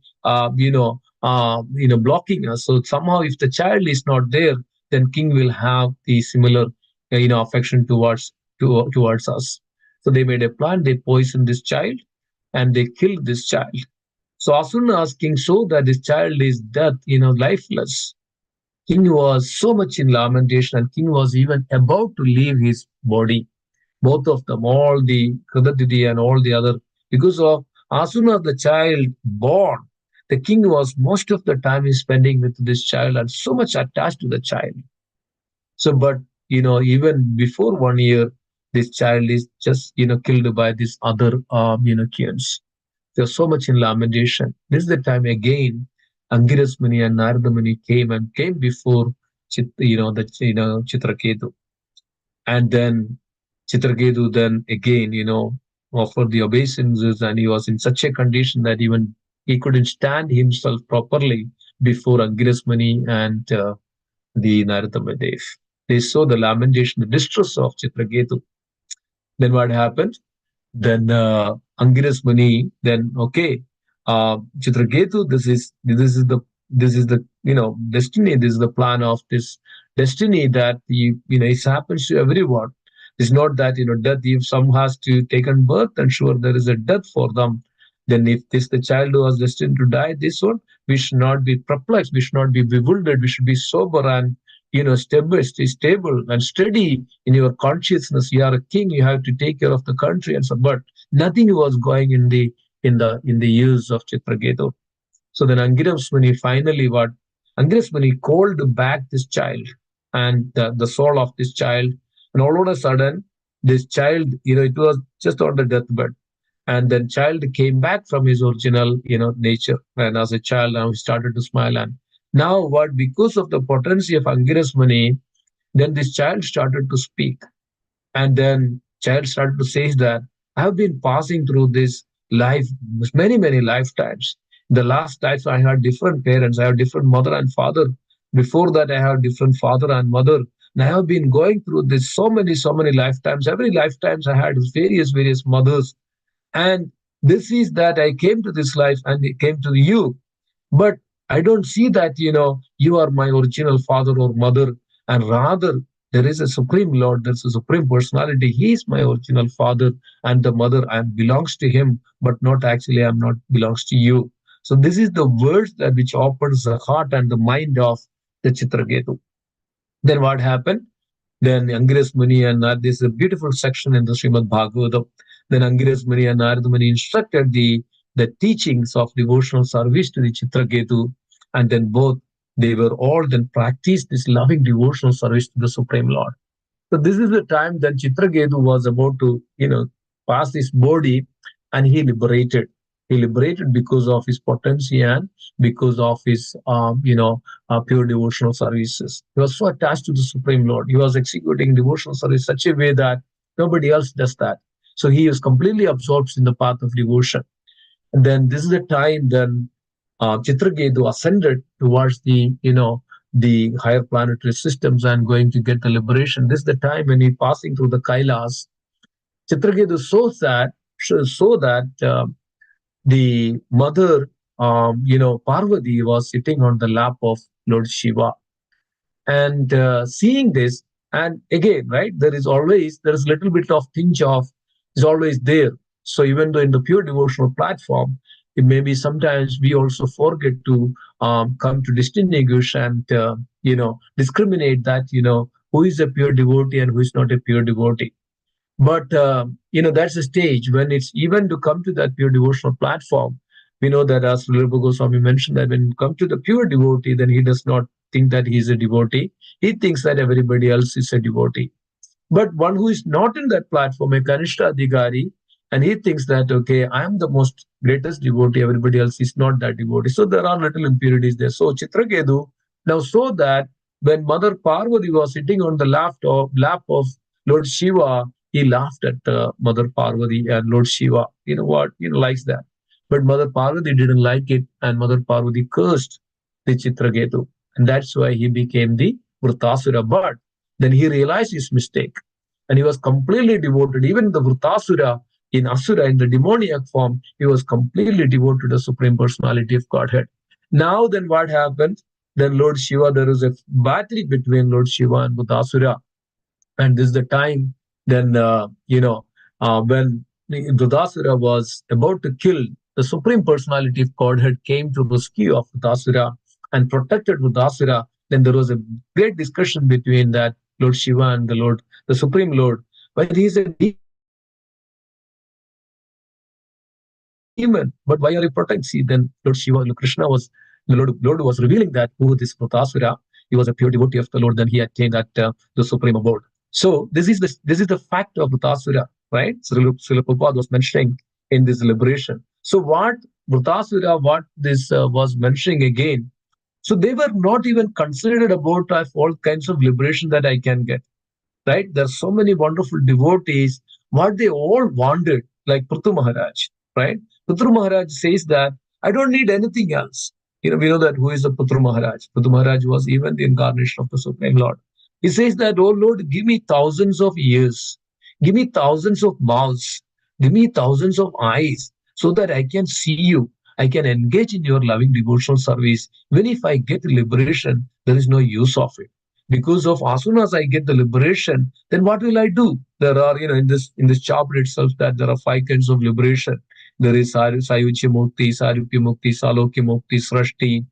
blocking us. So somehow if the child is not there, then king will have the similar affection towards us. So they made a plan, they poisoned this child and they killed this child. So as soon as king saw that this child is dead, lifeless, king was so much in lamentation, and king was even about to leave his body, both of them, all the Kradadidi and all the other, because of as soon as the child born, the king was most of the time is spending with this child and so much attached to the child. So, but even before 1 year, this child is just killed by this other kings. There's so much in lamentation. This is the time again, Angiras Muni and Narada Muni came before Chitraketu. And then Chitraketu then again, offered the obeisances, and he was in such a condition that even he couldn't stand himself properly before Angiras Muni and the Narada Dev. They saw the lamentation, the distress of Chitraketu. Then what happened? Then Angiras Muni, then okay, Chitraketu, this is the destiny. This is the plan of this destiny that it happens to everyone. It's not that death. If some has to taken birth, then sure there is a death for them. Then if this the child who was destined to die, this one we should not be perplexed, we should not be bewildered, we should be sober and stable, stay stable and steady in your consciousness. You are a king, you have to take care of the country and so. But nothing was going in the years of Chitraketu. So then Angiras Muni finally what? Angiras Muni called back this child and the soul of this child. And all of a sudden, this child, it was just on the deathbed. And then child came back from his original, nature. And as a child, now he started to smile. And now what? Because of the potency of Angiras Muni, then this child started to speak. And then child started to say that I have been passing through this life many, many lifetimes. The last life I had different parents, I have different mother and father. Before that, I have different father and mother. And I have been going through this so many lifetimes. Every lifetimes I had various mothers. And this is that I came to this life and it came to you. But I don't see that, you are my original father or mother. And rather, there is a supreme Lord, there's a supreme personality. He is my original father and the mother. I belongs to him, but not actually, I'm not belongs to you. So this is the words that which opens the heart and the mind of the Chitraketu. Then what happened? Then Angiras Muni and this is a beautiful section in the Srimad Bhagavatam. Then Angiras Muni and Narada Muni instructed the teachings of devotional service to the Chitraketu, and then both they were all then practiced this loving devotional service to the Supreme Lord. So this is the time that Chitraketu was about to, pass his body, and he liberated. He liberated because of his potency and because of his, pure devotional services. He was so attached to the Supreme Lord. He was executing devotional service such a way that nobody else does that. So he is completely absorbed in the path of devotion. And then this is the time then Chitraketu ascended towards the higher planetary systems and going to get the liberation. This is the time when he passing through the Kailas. Chitraketu saw that the mother, Parvati was sitting on the lap of Lord Shiva, and seeing this, and again, right, there is little bit of tinge of is always there. So even though in the pure devotional platform, it may be sometimes we also forget to come to distinguish and discriminate that who is a pure devotee and who is not a pure devotee. But that's a stage when it's even to come to that pure devotional platform. We know that as Rupa Goswami mentioned that when you come to the pure devotee, then he does not think that he is a devotee. He thinks that everybody else is a devotee. But one who is not in that platform, a Kanishta Adhikari, and he thinks that, okay, I am the most greatest devotee, everybody else is not that devotee. So there are little impurities there. So Chitraketu now saw that when Mother Parvati was sitting on the lap of Lord Shiva, he laughed at Mother Parvati and Lord Shiva. You know what? Likes that. But Mother Parvati didn't like it, and Mother Parvati cursed the Chitraketu. And that's why he became the Vritasura. But then he realized his mistake, and he was completely devoted. Even the Vritasura, in Asura, in the demoniac form, he was completely devoted to the Supreme Personality of Godhead. Now, then what happened? Then Lord Shiva, there is a battle between Lord Shiva and Vritasura. And this is the time then, when Vritasura was about to kill, the Supreme Personality of Godhead came to rescue of Vritasura and protected Vritasura. Then there was a great discussion between that Lord Shiva and the Supreme Lord. But he is a demon. But why are you protecting? See, then Lord Shiva, Krishna was, the Lord was revealing that who this Vritasura, he was a pure devotee of the Lord. Then he attained that the supreme abode. So this is the fact of Vritasura, right? Srila Prabhupada was mentioning in this liberation. So what Vritasura, what this was mentioning again. So they were not even considered about all kinds of liberation that I can get, right? There's so many wonderful devotees, what they all wanted, like Prithu Maharaj, right? Prithu Maharaj says that I don't need anything else. We know that who is the Prithu Maharaj. Prithu Maharaj was even the incarnation of the Supreme Lord. He says that, oh Lord, give me thousands of years, give me thousands of mouths, give me thousands of eyes, so that I can see you. I can engage in your loving devotional service. Even if I get liberation, there is no use of it. Because of as soon as I get the liberation, then what will I do? There are, in this chapter itself, that there are 5 kinds of liberation. There is Sayuchi Mukti, Sarupya Mukti, Salokya Mukti, Srashti,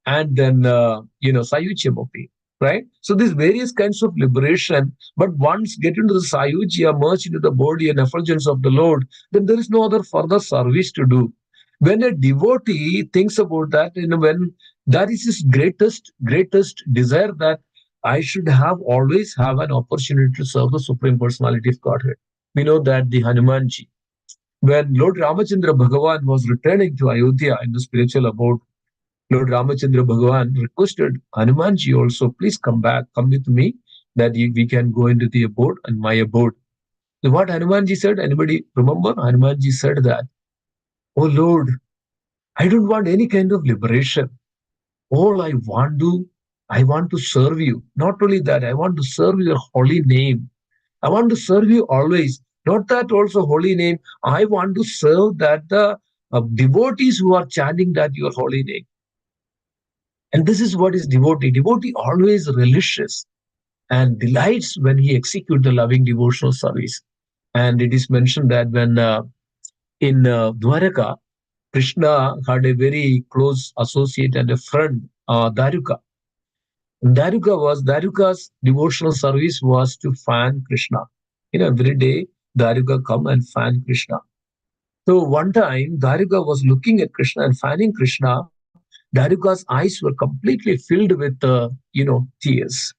and then Sayuchi Mukti, right? So these various kinds of liberation, but once get into the Sayuchi, merge into the body and effulgence of the Lord, then there is no other further service to do. When a devotee thinks about that, when that is his greatest desire, that I should always have an opportunity to serve the Supreme Personality of Godhead. We know that the Hanumanji, when Lord Ramachandra Bhagavan was returning to Ayodhya in the spiritual abode, Lord Ramachandra Bhagavan requested Hanumanji also, please come back, come with me, that we can go into the abode and my abode. So what Hanumanji said, anybody remember? Hanumanji said that, oh Lord, I don't want any kind of liberation. All I want to serve you. Not only that, I want to serve your holy name. I want to serve you always. Not that also holy name. I want to serve that the devotees who are chanting that your holy name. And this is what is devotee. Devotee always relishes and delights when he executes the loving devotional service. And it is mentioned that when in Dwaraka, Krishna had a very close associate and a friend, Daruka. Daruka's devotional service was to fan Krishna. Every day Daruka come and fan Krishna. So one time Daruka was looking at Krishna and fanning Krishna. Daruka's eyes were completely filled with tears.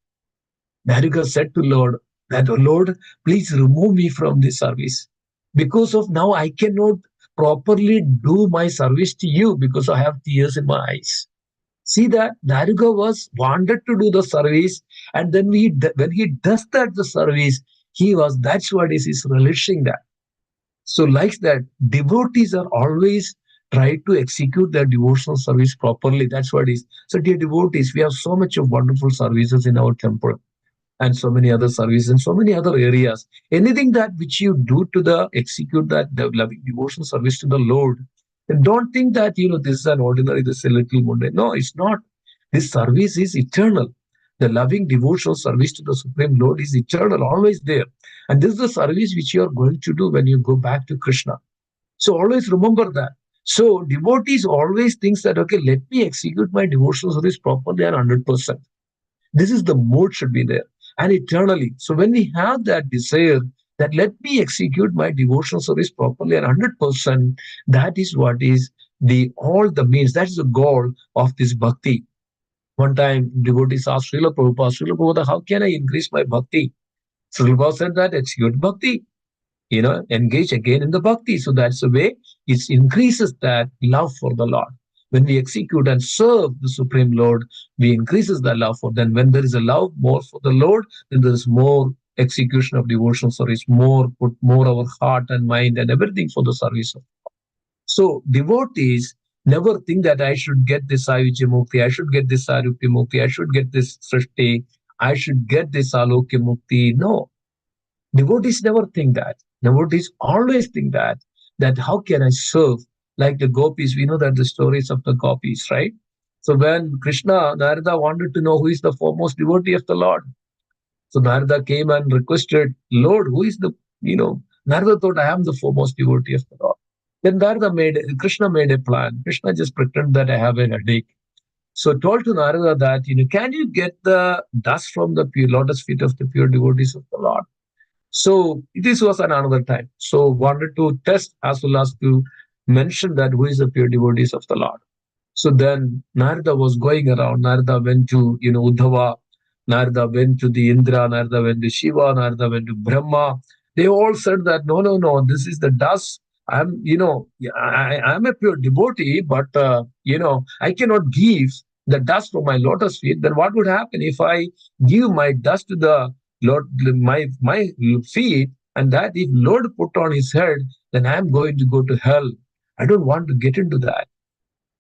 Daruka said to Lord that, oh Lord, please remove me from this service. Because of now I cannot properly do my service to you because I have tears in my eyes. See that Daruka was wanted to do the service, and then when he does that the service, that's what is relishing that. So like that, devotees are always try to execute their devotional service properly. That's what is. So dear devotees, we have so much of wonderful services in our temple, and so many other services and so many other areas. Anything that which you do to the execute that the loving devotional service to the Lord, and don't think that this is an ordinary, this is a little mundane. No, it's not. This service is eternal. The loving devotional service to the Supreme Lord is eternal, always there. And this is the service which you are going to do when you go back to Krishna. So always remember that. So devotees always thinks that, okay, let me execute my devotional service properly and 100%. This is the mood should be there and eternally. So when we have that desire that let me execute my devotional service properly and 100%, that is what is the all the means. That is the goal of this bhakti. One time devotees asked Srila Prabhupada, how can I increase my bhakti? Srila Prabhupada said that execute bhakti, engage again in the bhakti. So that's the way it increases that love for the Lord. When we execute and serve the Supreme Lord, we increases the love for them. When there is a love more for the Lord, then there is more execution of devotional service, more put more our heart and mind and everything for the service of. So devotees never think that I should get this Ayuja Mukti, I should get this Sarupya Mukti, I should get this Srishti, I should get this Alokya Mukti. No, devotees never think that. Devotees always think that how can I serve like the gopis? We know that the stories of the gopis, right? So when Krishna, Narada wanted to know who is the foremost devotee of the Lord. So Narada came and requested, Lord, who is Narada thought I am the foremost devotee of the Lord. Then Krishna made a plan. Krishna just pretended that I have a headache. So told to Narada that, can you get the dust from the pure lotus feet of the pure devotees of the Lord? So this was another time. So wanted to test as well as to mention that who is the pure devotees of the Lord. So then Narada was going around. Narada went to Uddhava. Narada went to the Indra. Narada went to Shiva. Narada went to Brahma. They all said that no, no, no. This is the dust. I'm a pure devotee, but I cannot give the dust from my lotus feet. Then what would happen if I give my dust to the Lord, my feet, and that if Lord put on his head, then I am going to go to hell. I don't want to get into that.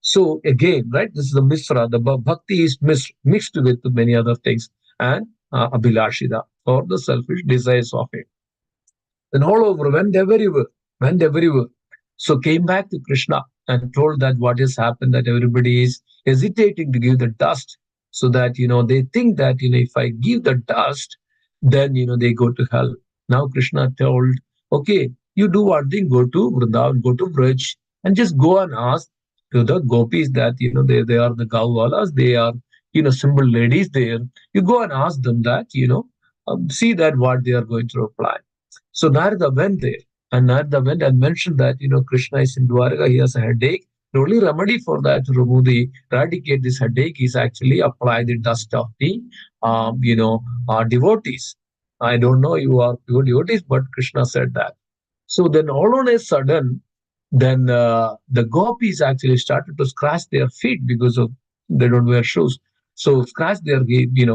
So again, right, this is the misra, the bhakti is mixed with many other things, and abhilashida, or the selfish desires of it. Then all over, went everywhere. So came back to Krishna and told that what has happened, that everybody is hesitating to give the dust, so that they think that if I give the dust, then they go to hell. Now Krishna told, okay, you do one thing, go to Vrindavan, go to Braj, and just go and ask to the gopis that, they are the gauwalas, they are, simple ladies there. You go and ask them that, see that what they are going to reply. So Narada went there, and Narada went and mentioned that, Krishna is in Dwarka, he has a headache. The only remedy for that, to remove eradicate this headache, is actually apply the dust of the, devotees. I don't know you are pure devotees, but Krishna said that. So then all on a sudden, then the gopis actually started to scratch their feet because of they don't wear shoes. So scratch their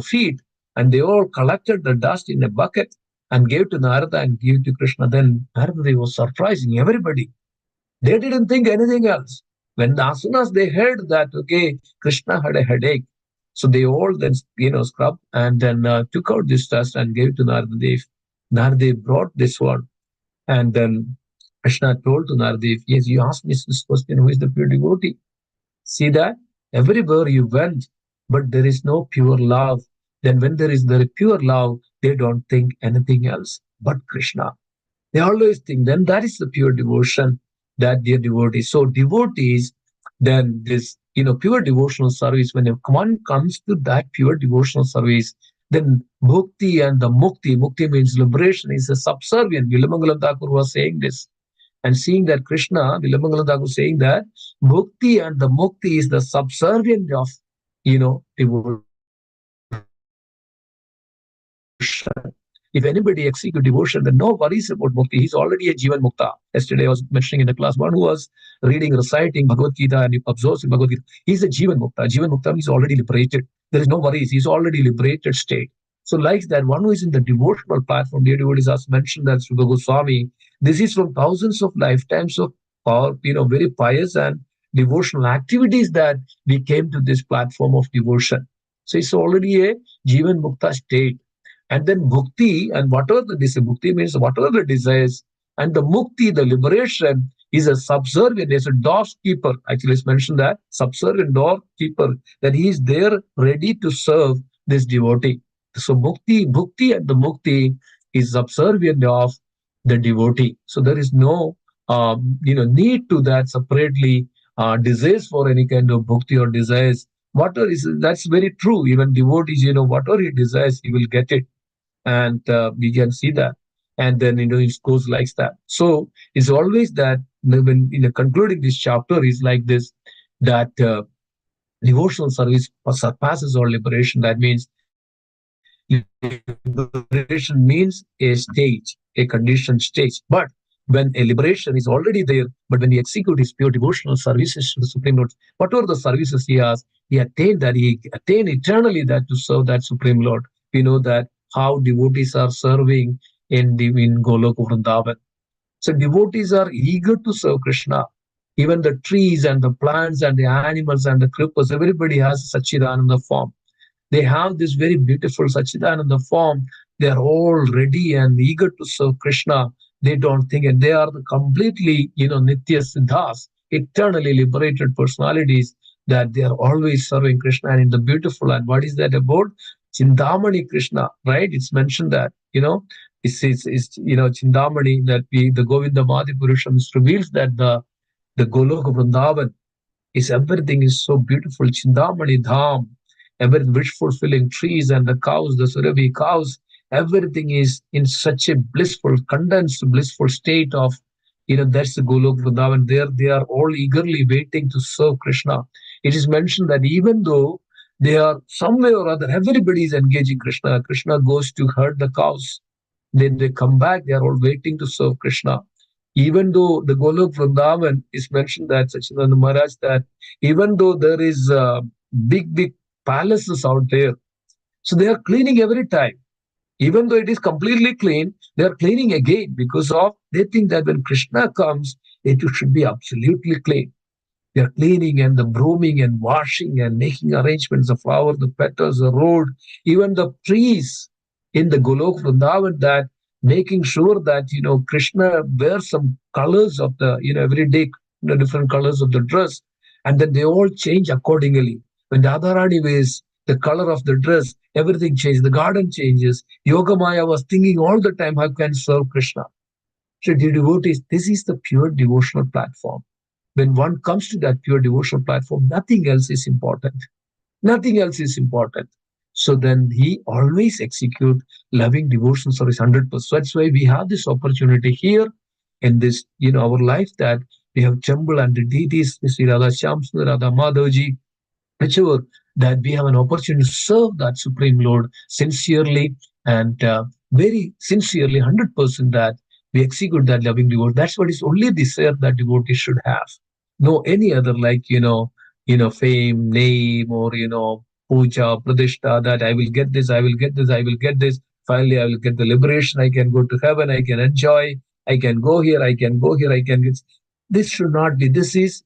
feet, and they all collected the dust in a bucket and gave to Narada and gave to Krishna. Then Narada was surprising everybody. They didn't think anything else. When as soon as they heard that, okay, Krishna had a headache, so they all then scrubbed and then took out this dust and gave to Narada Dev. Narada brought this one, and then Krishna told to Narada, yes, you asked me this question, who is the pure devotee? See that? Everywhere you went, but there is no pure love. Then when there is the pure love, they don't think anything else but Krishna. They always think, then that is the pure devotion that they are devotees. So devotees, then this, pure devotional service, when one comes to that pure devotional service, then bhakti and the mukti, mukti means liberation, is a subservient. Vilamangalam Thakur was saying this. And seeing that Krishna, Vilamangalam Thakur saying that bhakti and the mukti is the subservient of, devotion. If anybody execute devotion, then no worries about mukti. He's already a Jivan Mukta. Yesterday I was mentioning in the class one who was reading, reciting Bhagavad Gita and he absorbs in Bhagavad Gita. He's a Jivan Mukta. Jivan Mukta means already liberated. There is no worries. He's already liberated state. So like that, one who is in the devotional platform, dear devotees has mentioned that Sri Goswami, this is from thousands of lifetimes of power, very pious and devotional activities that we came to this platform of devotion. So it's already a Jivan Mukta state. And then bhukti, and whatever the bhukti means whatever the desires, and the mukti, the liberation, is a subservient, is a doorkeeper. Actually, it's mentioned that subservient doorkeeper, that he is there ready to serve this devotee. So bhukti and the mukti is subservient of the devotee. So there is no need to that separately desires for any kind of bhukti or desires. Whatever is, that's very true. Even devotees, whatever he desires, he will get it, and we can see that. And then it goes like that. So it's always that when concluding this chapter is like this, that devotional service surpasses all liberation. That means liberation means a stage, a conditioned stage. But when a liberation is already there, but when we execute his pure devotional services to the Supreme Lord, whatever the services he attained that, he attained eternally that to serve that Supreme Lord. We know that how devotees are serving in Golok Vrindavan. So devotees are eager to serve Krishna. Even the trees and the plants and the animals and the cripples, everybody has Sachidananda form. They have this very beautiful Sachidananda form. They are all ready and eager to serve Krishna. They don't think, and they are the completely, Nitya Siddhas, eternally liberated personalities, that they are always serving Krishna. And in the beautiful, and what is that about? Chindamani Krishna, right? It's mentioned that, it's Chindamani, that the Govinda Madi Purusham reveals that the Golok Vrindavan is everything is so beautiful. Chindamani Dham, every wish fulfilling trees and the cows, the Surabhi cows, everything is in such a blissful, condensed, blissful state of, that's the Golok Vrindavan. There, they are all eagerly waiting to serve Krishna. It is mentioned that even though they are some way or other, everybody is engaging Krishna. Krishna goes to herd the cows. Then they come back, they are all waiting to serve Krishna. Even though the Golok Vrindavan is mentioned that Sachinanda Maharaj, that even though there is big palaces out there, so they are cleaning every time. Even though it is completely clean, they are cleaning again because of they think that when Krishna comes, it should be absolutely clean. They are cleaning and the brooming and washing and making arrangements, the flower, the petals, the road, even the trees in the Golok Vrindavan, that making sure that Krishna wears some colors of the every day, different colors of the dress, and then they all change accordingly. When the Radharani wears the color of the dress, everything changes. The garden changes. Yogamaya was thinking all the time, how can I serve Krishna? So the devotees, this is the pure devotional platform. When one comes to that pure devotional platform, nothing else is important. Nothing else is important. So then he always execute loving devotional service 100%. So that's why we have this opportunity here in this, our life, that we have Chambal and the deities, Sri Radha Shyamsundar, Radha Madhavji, whichever, that we have an opportunity to serve that Supreme Lord sincerely and very sincerely, 100%, that we execute that loving devotion. That's what is only desire that devotee should have. No any other, like, fame, name, or puja, pradishta, that I will get this, I will get this, I will get this. Finally, I will get the liberation. I can go to heaven. I can enjoy. I can go here. I can go here. I can get. This should not be. This is,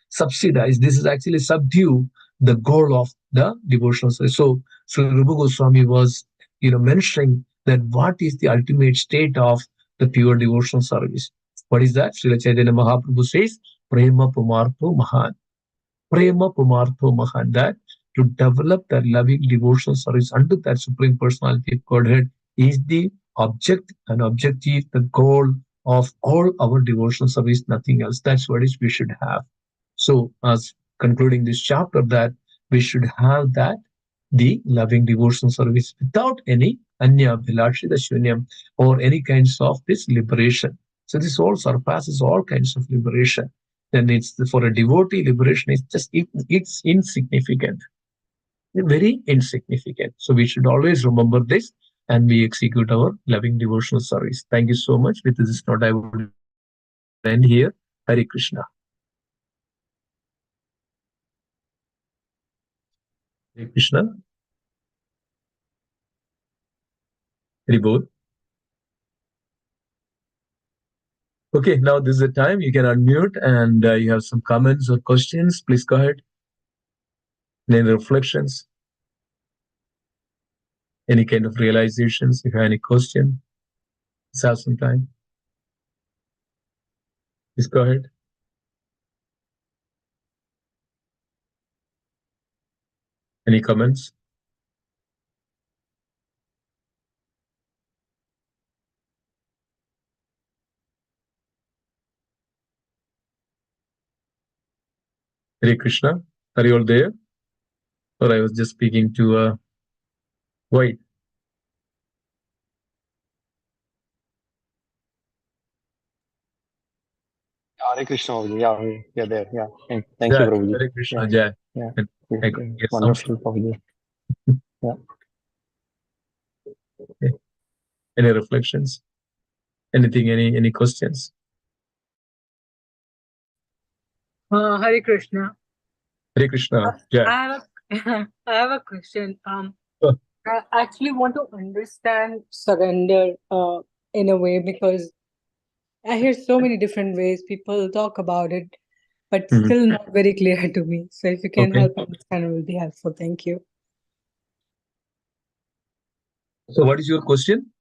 subsidize. This is actually subdue the goal of the devotional service. So Sri Rupa Goswami was, mentioning that what is the ultimate state of the pure devotional service. What is that? Srila Chaitanya Mahaprabhu says, Prema Pumartho Mahan. Prema Pumartho Mahan. That to develop that loving devotional service unto that Supreme Personality of Godhead is the object and objective, the goal of all our devotional service, nothing else. That's what is we should have. So, as concluding this chapter, that we should have that the loving devotional service without any anya bhilashi shunyam, or any kinds of this liberation. So this all surpasses all kinds of liberation. Then it's for a devotee, liberation is just it's insignificant, very insignificant. So we should always remember this, and we execute our loving devotional service. Thank you so much. With this note, I would end here. Hare Krishna. Hare Krishna. Hare Bol. Okay, now this is the time you can unmute, and you have some comments or questions. Please go ahead. Any reflections, any kind of realizations. If you have any question, let's have some time. Please go ahead. Any comments? Hare Krishna. Are you all there? Or I was just speaking to White. Hare Krishna, Prabhuji. Yeah, you're there. Yeah. Thank you, Jai. Prabhuji. Hare Krishna. Yeah, Jai. yeah. I could hear some. Wonderful, Prabhuji. Yeah. Okay. Any reflections? Anything? Any questions? Hare Krishna. Hare Krishna. Jai. I have a, I have a question. Oh, I actually want to understand surrender in a way, because I hear so many different ways people talk about it, but mhm. still not very clear to me. So if you can Okay. help understand, it will be helpful. Thank you. So what is your question?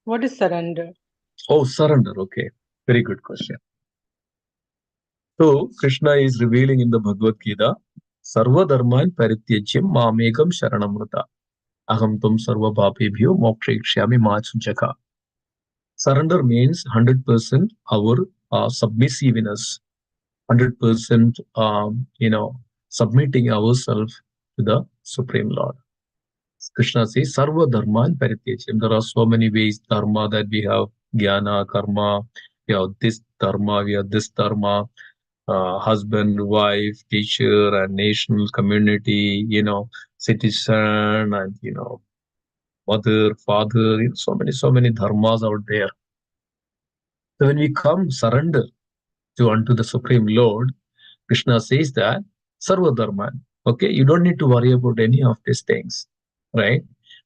What is surrender? Oh, surrender. Okay. Very good question. So Krishna is revealing in the Bhagavad Gita, Sarva Dharman Parityajyam Mamekam Sharanamrita. Aham Tum Sarva Papebhyo Mokshayikshami Machujaka. Surrender means 100% our submissiveness, 100% submitting ourselves to the Supreme Lord. Krishna says, Sarva Dharman Parityajyam. There are so many ways, dharma, that we have jnana, karma, we have this dharma, we have this dharma, husband, wife, teacher, and national community, citizen, and mother, father, so many dharmas out there. So when we come surrender to unto the Supreme Lord, Krishna says that Sarva Dharman. Okay, you don't need to worry about any of these things, right?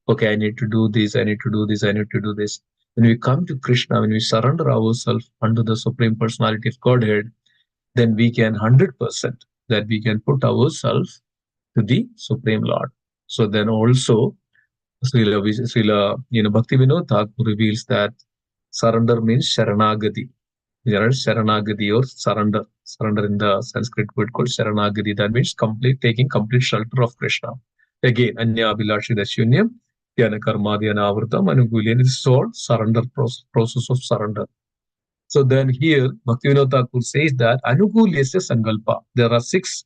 Okay, I need to do this, I need to do this, I need to do this. When we come to Krishna, when we surrender ourselves unto the Supreme Personality of Godhead, then we can 100% that we can put ourselves to the Supreme Lord. So then also, Srila Bhakti Vinod Thakur reveals that surrender means Sharanagati. Sharanagati or surrender. Surrender in the Sanskrit word called Sharanagati. That means taking complete shelter of Krishna. Again, Anya Abhilashi Dashunyam. Dhyana karma, dhyana avritam, anukulya. This is all surrender process of surrender. So then here, Bhaktivinoda Thakur says that anukulyasya sankalpa. There are 6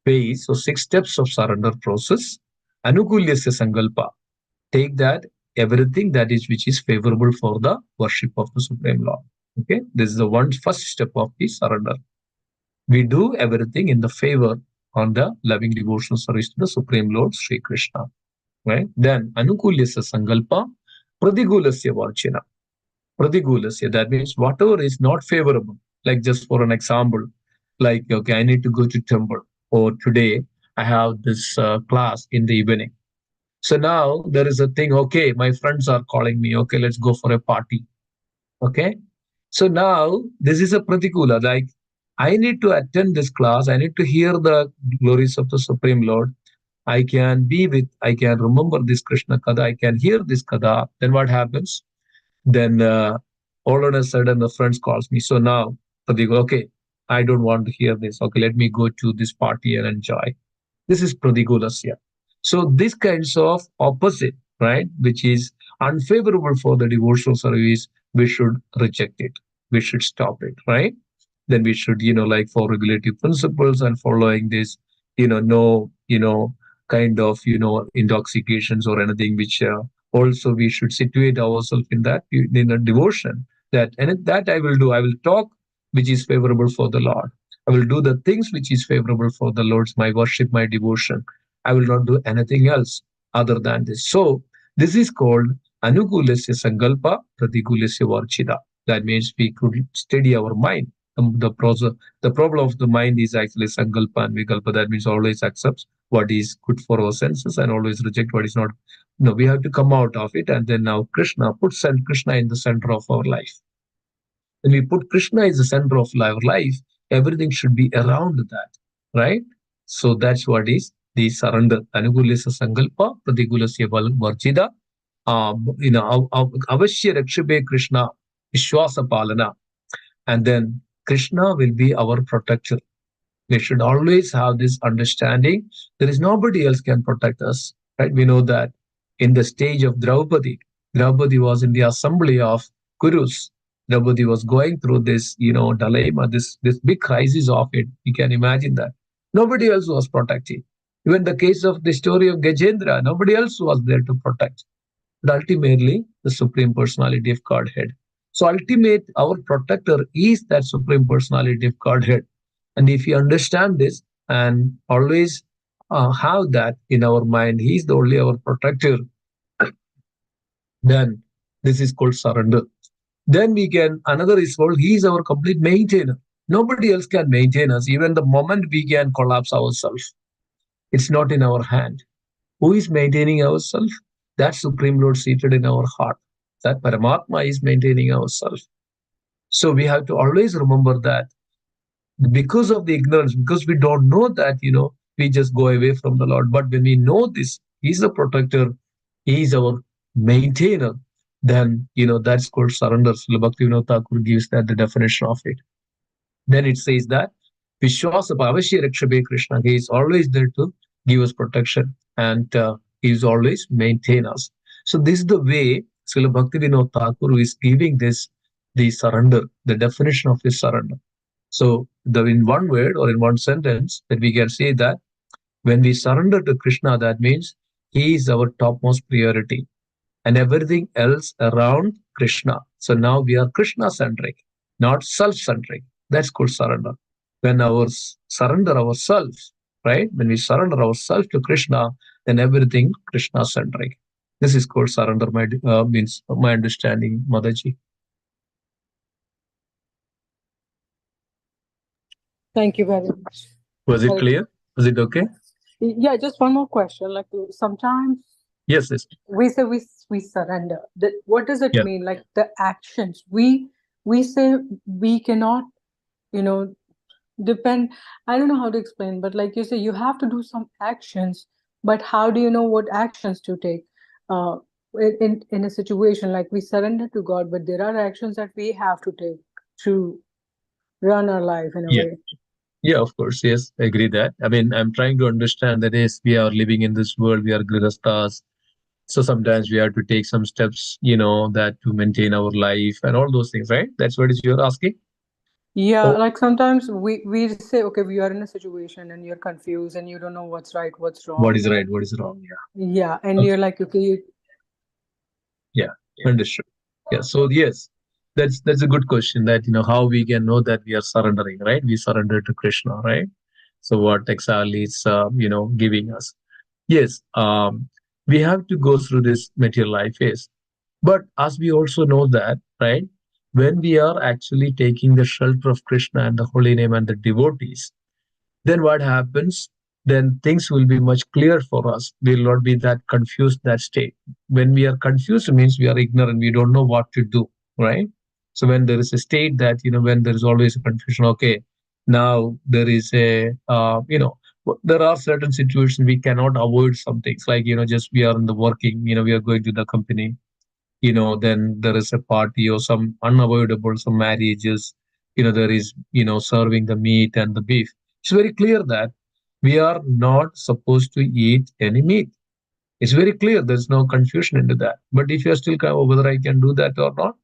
ways or 6 steps of surrender process. Anukulyasya sankalpa. Take that everything that is which is favorable for the worship of the Supreme Lord. Okay, this is the first step of the surrender. We do everything in the favor on the loving devotional service to the Supreme Lord Sri Krishna. Right? Then anukulyasya sankalpa, pratikulasya varchina. Pratikulasya, that means whatever is not favorable. Like just for an example, like okay, I need to go to temple, or today I have this class in the evening. So now there is a thing, okay, my friends are calling me, okay, let's go for a party. Okay. So now this is a pratikula, like I need to attend this class, I need to hear the glories of the Supreme Lord. I can remember this Krishna Kada, I can hear this Kada. Then what happens? Then all on a sudden the friends calls me. So now pratikula, okay, I don't want to hear this. Okay, let me go to this party and enjoy. This is pratikulasya. So this kinds of opposite, right, which is unfavorable for the devotional service, we should reject it. We should stop it, right? Then we should, like for regulative principles and following this, no, kind of, intoxications or anything which also we should situate ourselves in that, in a devotion that, and that I will do. I will talk which is favorable for the Lord. I will do the things which is favorable for the Lord's, my worship, my devotion. I will not do anything else other than this. So this is called anukulasya sankalpa, pratikulasya varchita. That means we could steady our mind. The problem of the mind is actually sankalpa and vikalpa. That means always accepts what is good for our senses and always reject what is not. No, we have to come out of it, and then now Krishna in the center of our life. When we put Krishna as the center of our life, everything should be around that, right? So that's what is the surrender. Anukulasya sankalpa, pratikulasya varchita. Avashya rakshabe Krishna, Vishwasa palana. And then Krishna will be our protector. We should always have this understanding. There is nobody else can protect us, right? We know that in the stage of Draupadi, Draupadi was in the assembly of Kurus. Draupadi was going through this, dilemma, this big crisis of it. You can imagine that. Nobody else was protecting. Even the case of the story of Gajendra, nobody else was there to protect. But ultimately, the Supreme Personality of Godhead. So ultimate, our protector is that Supreme Personality of Godhead. And if you understand this and always have that in our mind, He is the only our protector, then this is called surrender. Then we can, another is called, He is our complete maintainer. Nobody else can maintain us. Even the moment we can collapse ourselves, it's not in our hand. Who is maintaining ourselves? That Supreme Lord seated in our heart. That Paramatma is maintaining ourselves. So we have to always remember that because of the ignorance, because we don't know that, we just go away from the Lord. But when we know this, He's the protector, He is our maintainer, then, that's called surrender. Srila Bhaktivinoda Thakur gives that the definition of it. Then it says that Vishwasa Avashya Rakshabe Krishna, He is always there to give us protection, and He is always maintain us. So this is the way Srila Bhaktivinoda Thakur is giving this, the surrender, the definition of His surrender. So in one word or in one sentence, that we can say that when we surrender to Krishna, that means He is our topmost priority and everything else around Krishna. So now we are Krishna-centric, not self-centric. That's called surrender. When surrender ourselves, right? When we surrender ourselves to Krishna, then everything Krishna-centric. This is called surrender, means my understanding, Mataji. Thank you very much. Was it clear? Was it okay? Yeah, just one more question. Like sometimes Yes. we say we surrender. What does it Yeah. mean? Like the actions. We say we cannot, depend. I don't know how to explain, but like you say, you have to do some actions, but how do you know what actions to take? In a situation like we surrender to God, but there are actions that we have to take to run our life in a way. Yeah, of course. Yes, I agree that. I mean, I'm trying to understand that is we are living in this world, we are grihasthas. So sometimes we have to take some steps, that to maintain our life and all those things, right? That's what is you're asking. Yeah, Oh, like sometimes we say, okay, we are in a situation and you're confused and you don't know what's right, what's what wrong. is right, what is wrong? Yeah. Yeah, and Okay. you're like, okay, Yeah. Understood. Yeah. So yes, that's a good question. That how we can know that we are surrendering, right? We surrender to Krishna, right? So what exactly is giving us? Yes. We have to go through this material life phase. But as we also know that, right, when we are actually taking the shelter of Krishna and the holy name and the devotees, then what happens? Then things will be much clear for us. We will not be that confused, that state. When we are confused, it means we are ignorant. We don't know what to do, right? So when there is a state that, when there is always a confusion, okay, now there is there are certain situations we cannot avoid some things like, just we are in the working, we are going to the company, then there is a party or some unavoidable, some marriages, there is, serving the meat and the beef. It's very clear that we are not supposed to eat any meat. It's very clear. There's no confusion into that. But if you're still kind of whether I can do that or not,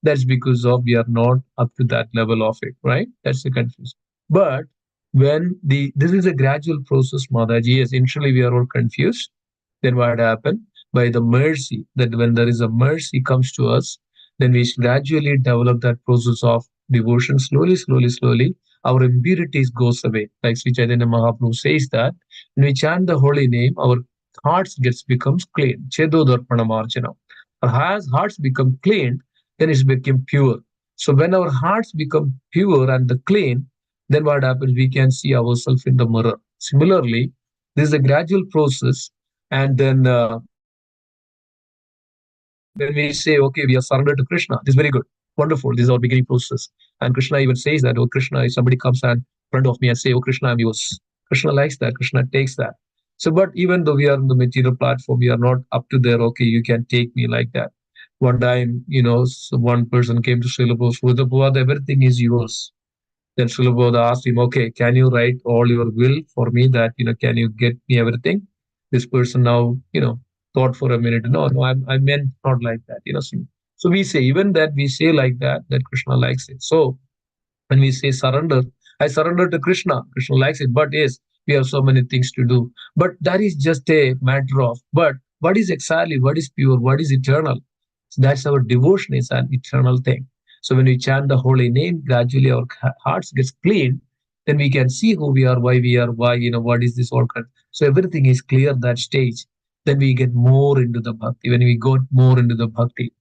that's because of we are not up to that level of it, right? That's the confusion. But when this is a gradual process, Madaji, yes, initially we are all confused. Then what happened? By the mercy, that when there is a mercy comes to us, then we gradually develop that process of devotion slowly, slowly, slowly. Our impurities goes away. Like Sri Chaitanya Mahaprabhu says that when we chant the holy name, our hearts gets becomes clean. Chedo darpanamarchana. Our hearts become clean, then it's become pure. So when our hearts become pure and the clean, then what happens? We can see ourselves in the mirror. Similarly, this is a gradual process, and then when we say, okay, we are surrendered to Krishna, this is very good, wonderful. This is our beginning process. And Krishna even says that, oh Krishna, if somebody comes and in front of me and say, oh Krishna, I'm yours. Krishna likes that. Krishna takes that. So, but even though we are on the material platform, we are not up to there. Okay, you can take me like that. One time, one person came to Srila Prabhupada, everything is yours. Then Srila Prabhupada asked him, okay, can you write all your will for me that, can you get me everything? This person now, thought for a minute, no, no, I meant not like that, so we say, even that we say like that, that Krishna likes it. So when we say surrender, I surrender to Krishna, Krishna likes it. But yes, we have so many things to do. But that is just a matter of, but what is exactly, what is pure, what is eternal? So that's our devotion is an eternal thing. So when we chant the holy name, gradually our hearts gets clean. Then we can see who we are, why, what is this all kind. So everything is clear that stage. Then we get more into the bhakti. When we go more into the bhakti,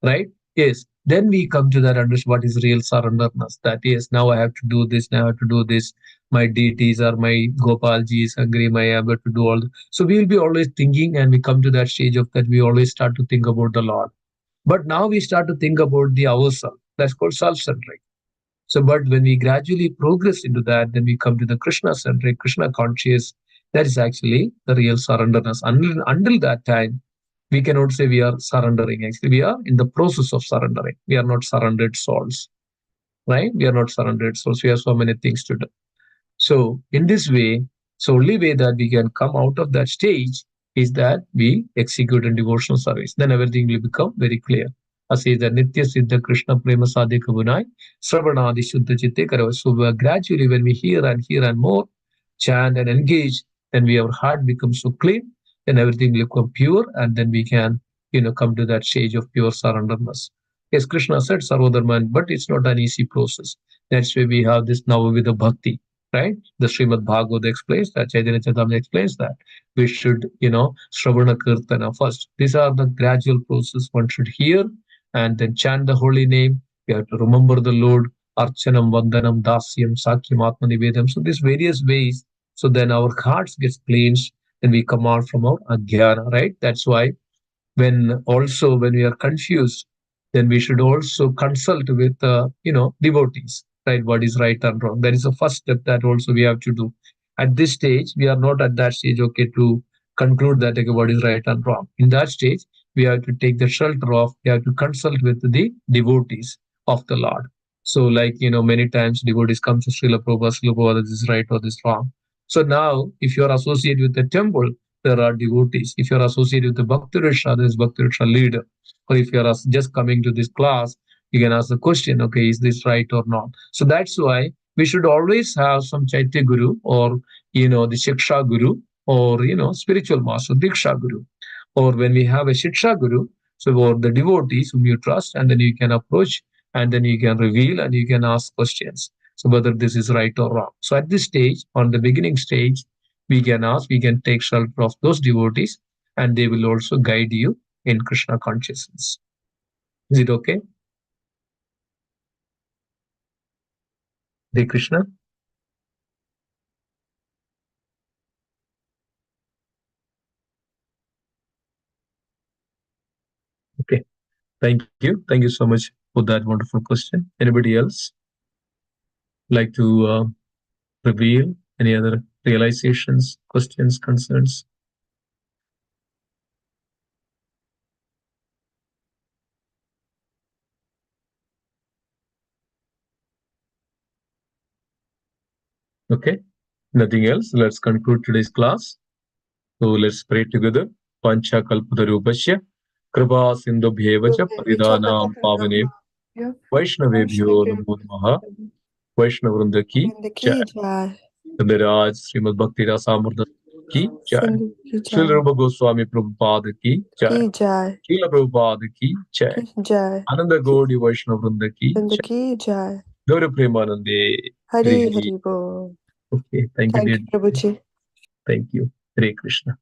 right? Yes, then we come to that understand what is real surrenderness. That yes, now I have to do this, now I have to do this. My deities or my Gopalji is hungry, my I have to do all. So we will be always thinking, and we come to that stage of that we always start to think about the Lord. But now we start to think about the ourself. That's called self-centric. So, but when we gradually progress into that, then we come to the Krishna-centric, Krishna conscious. That is actually the real surrenderness. Until that time, we cannot say we are surrendering. Actually, we are in the process of surrendering. We are not surrendered souls, right? We are not surrendered souls. We have so many things to do. So in this way, so only way that we can come out of that stage is that we execute a devotional service. Then everything will become very clear. As is the Nitya Siddha Krishna Prema Sadhika Gunai, Sravanadi Shuddha Chitte Karava. So gradually when we hear and more, chant and engage, then our heart becomes so clean, then everything will become pure, and then we can, come to that stage of pure surrenderness. Yes, Krishna said Sarvodharman, but it's not an easy process. That's why we have this now with the bhakti, right? The Srimad Bhagavad explains that, Chaitanya Charitamrita explains that we should, Shravana Kirtana first. These are the gradual process one should hear and then chant the holy name. We have to remember the Lord, Archanam, Vandanam, Dasyam, Sakyam, Atmanivedam. So these various ways. So then our hearts gets cleansed, then we come out from our ajnana, right? That's why when we are confused, then we should also consult with devotees, right? What is right and wrong? That is the first step that also we have to do. At this stage we are not at that stage, okay, to conclude that, okay, what is right and wrong. In that stage we have to take the shelter of, we have to consult with the devotees of the Lord. So like, many times devotees come to Srila Prabhupada, Srila Prabhupada, this is right or this wrong. So now if you are associated with the temple, there are devotees. If you're associated with the Bhakti Riksha, there is Bhakti Riksha leader. Or if you're just coming to this class, you can ask the question, okay, is this right or not? So that's why we should always have some Chaitya Guru, or, the Shiksha Guru, or, spiritual master, Diksha Guru. Or when we have a Shiksha Guru, so for the devotees whom you trust, and then you can approach, and then you can reveal, and you can ask questions. So whether this is right or wrong. So at this stage, on the beginning stage, we can ask, we can take shelter of those devotees, and they will also guide you in Krishna consciousness. Is it okay? Hare Krishna. Okay. Thank you. Thank you so much for that wonderful question. Anybody else like to reveal any other realizations, questions, concerns? Okay. Nothing else. Let's conclude today's class. So let's pray together. Pancha kalpatarupasya kripa sindhubhyevacha paridhanam pavane Vaishnavebhyo namo namaha. Vaishnavrinda ki jai. Raj Srimad Bhakti Rasamrita ki jai. Srila Rupa Goswami Prabhupada ki jai. Srila Prabhupada ki jai. Ananda Gaudi Vaishnavrinda ki jai. Gauri Premanande. Hari Hari Bol. Okay, thank you, Thank dear. you, Prabhuji. Thank you. Hare Krishna.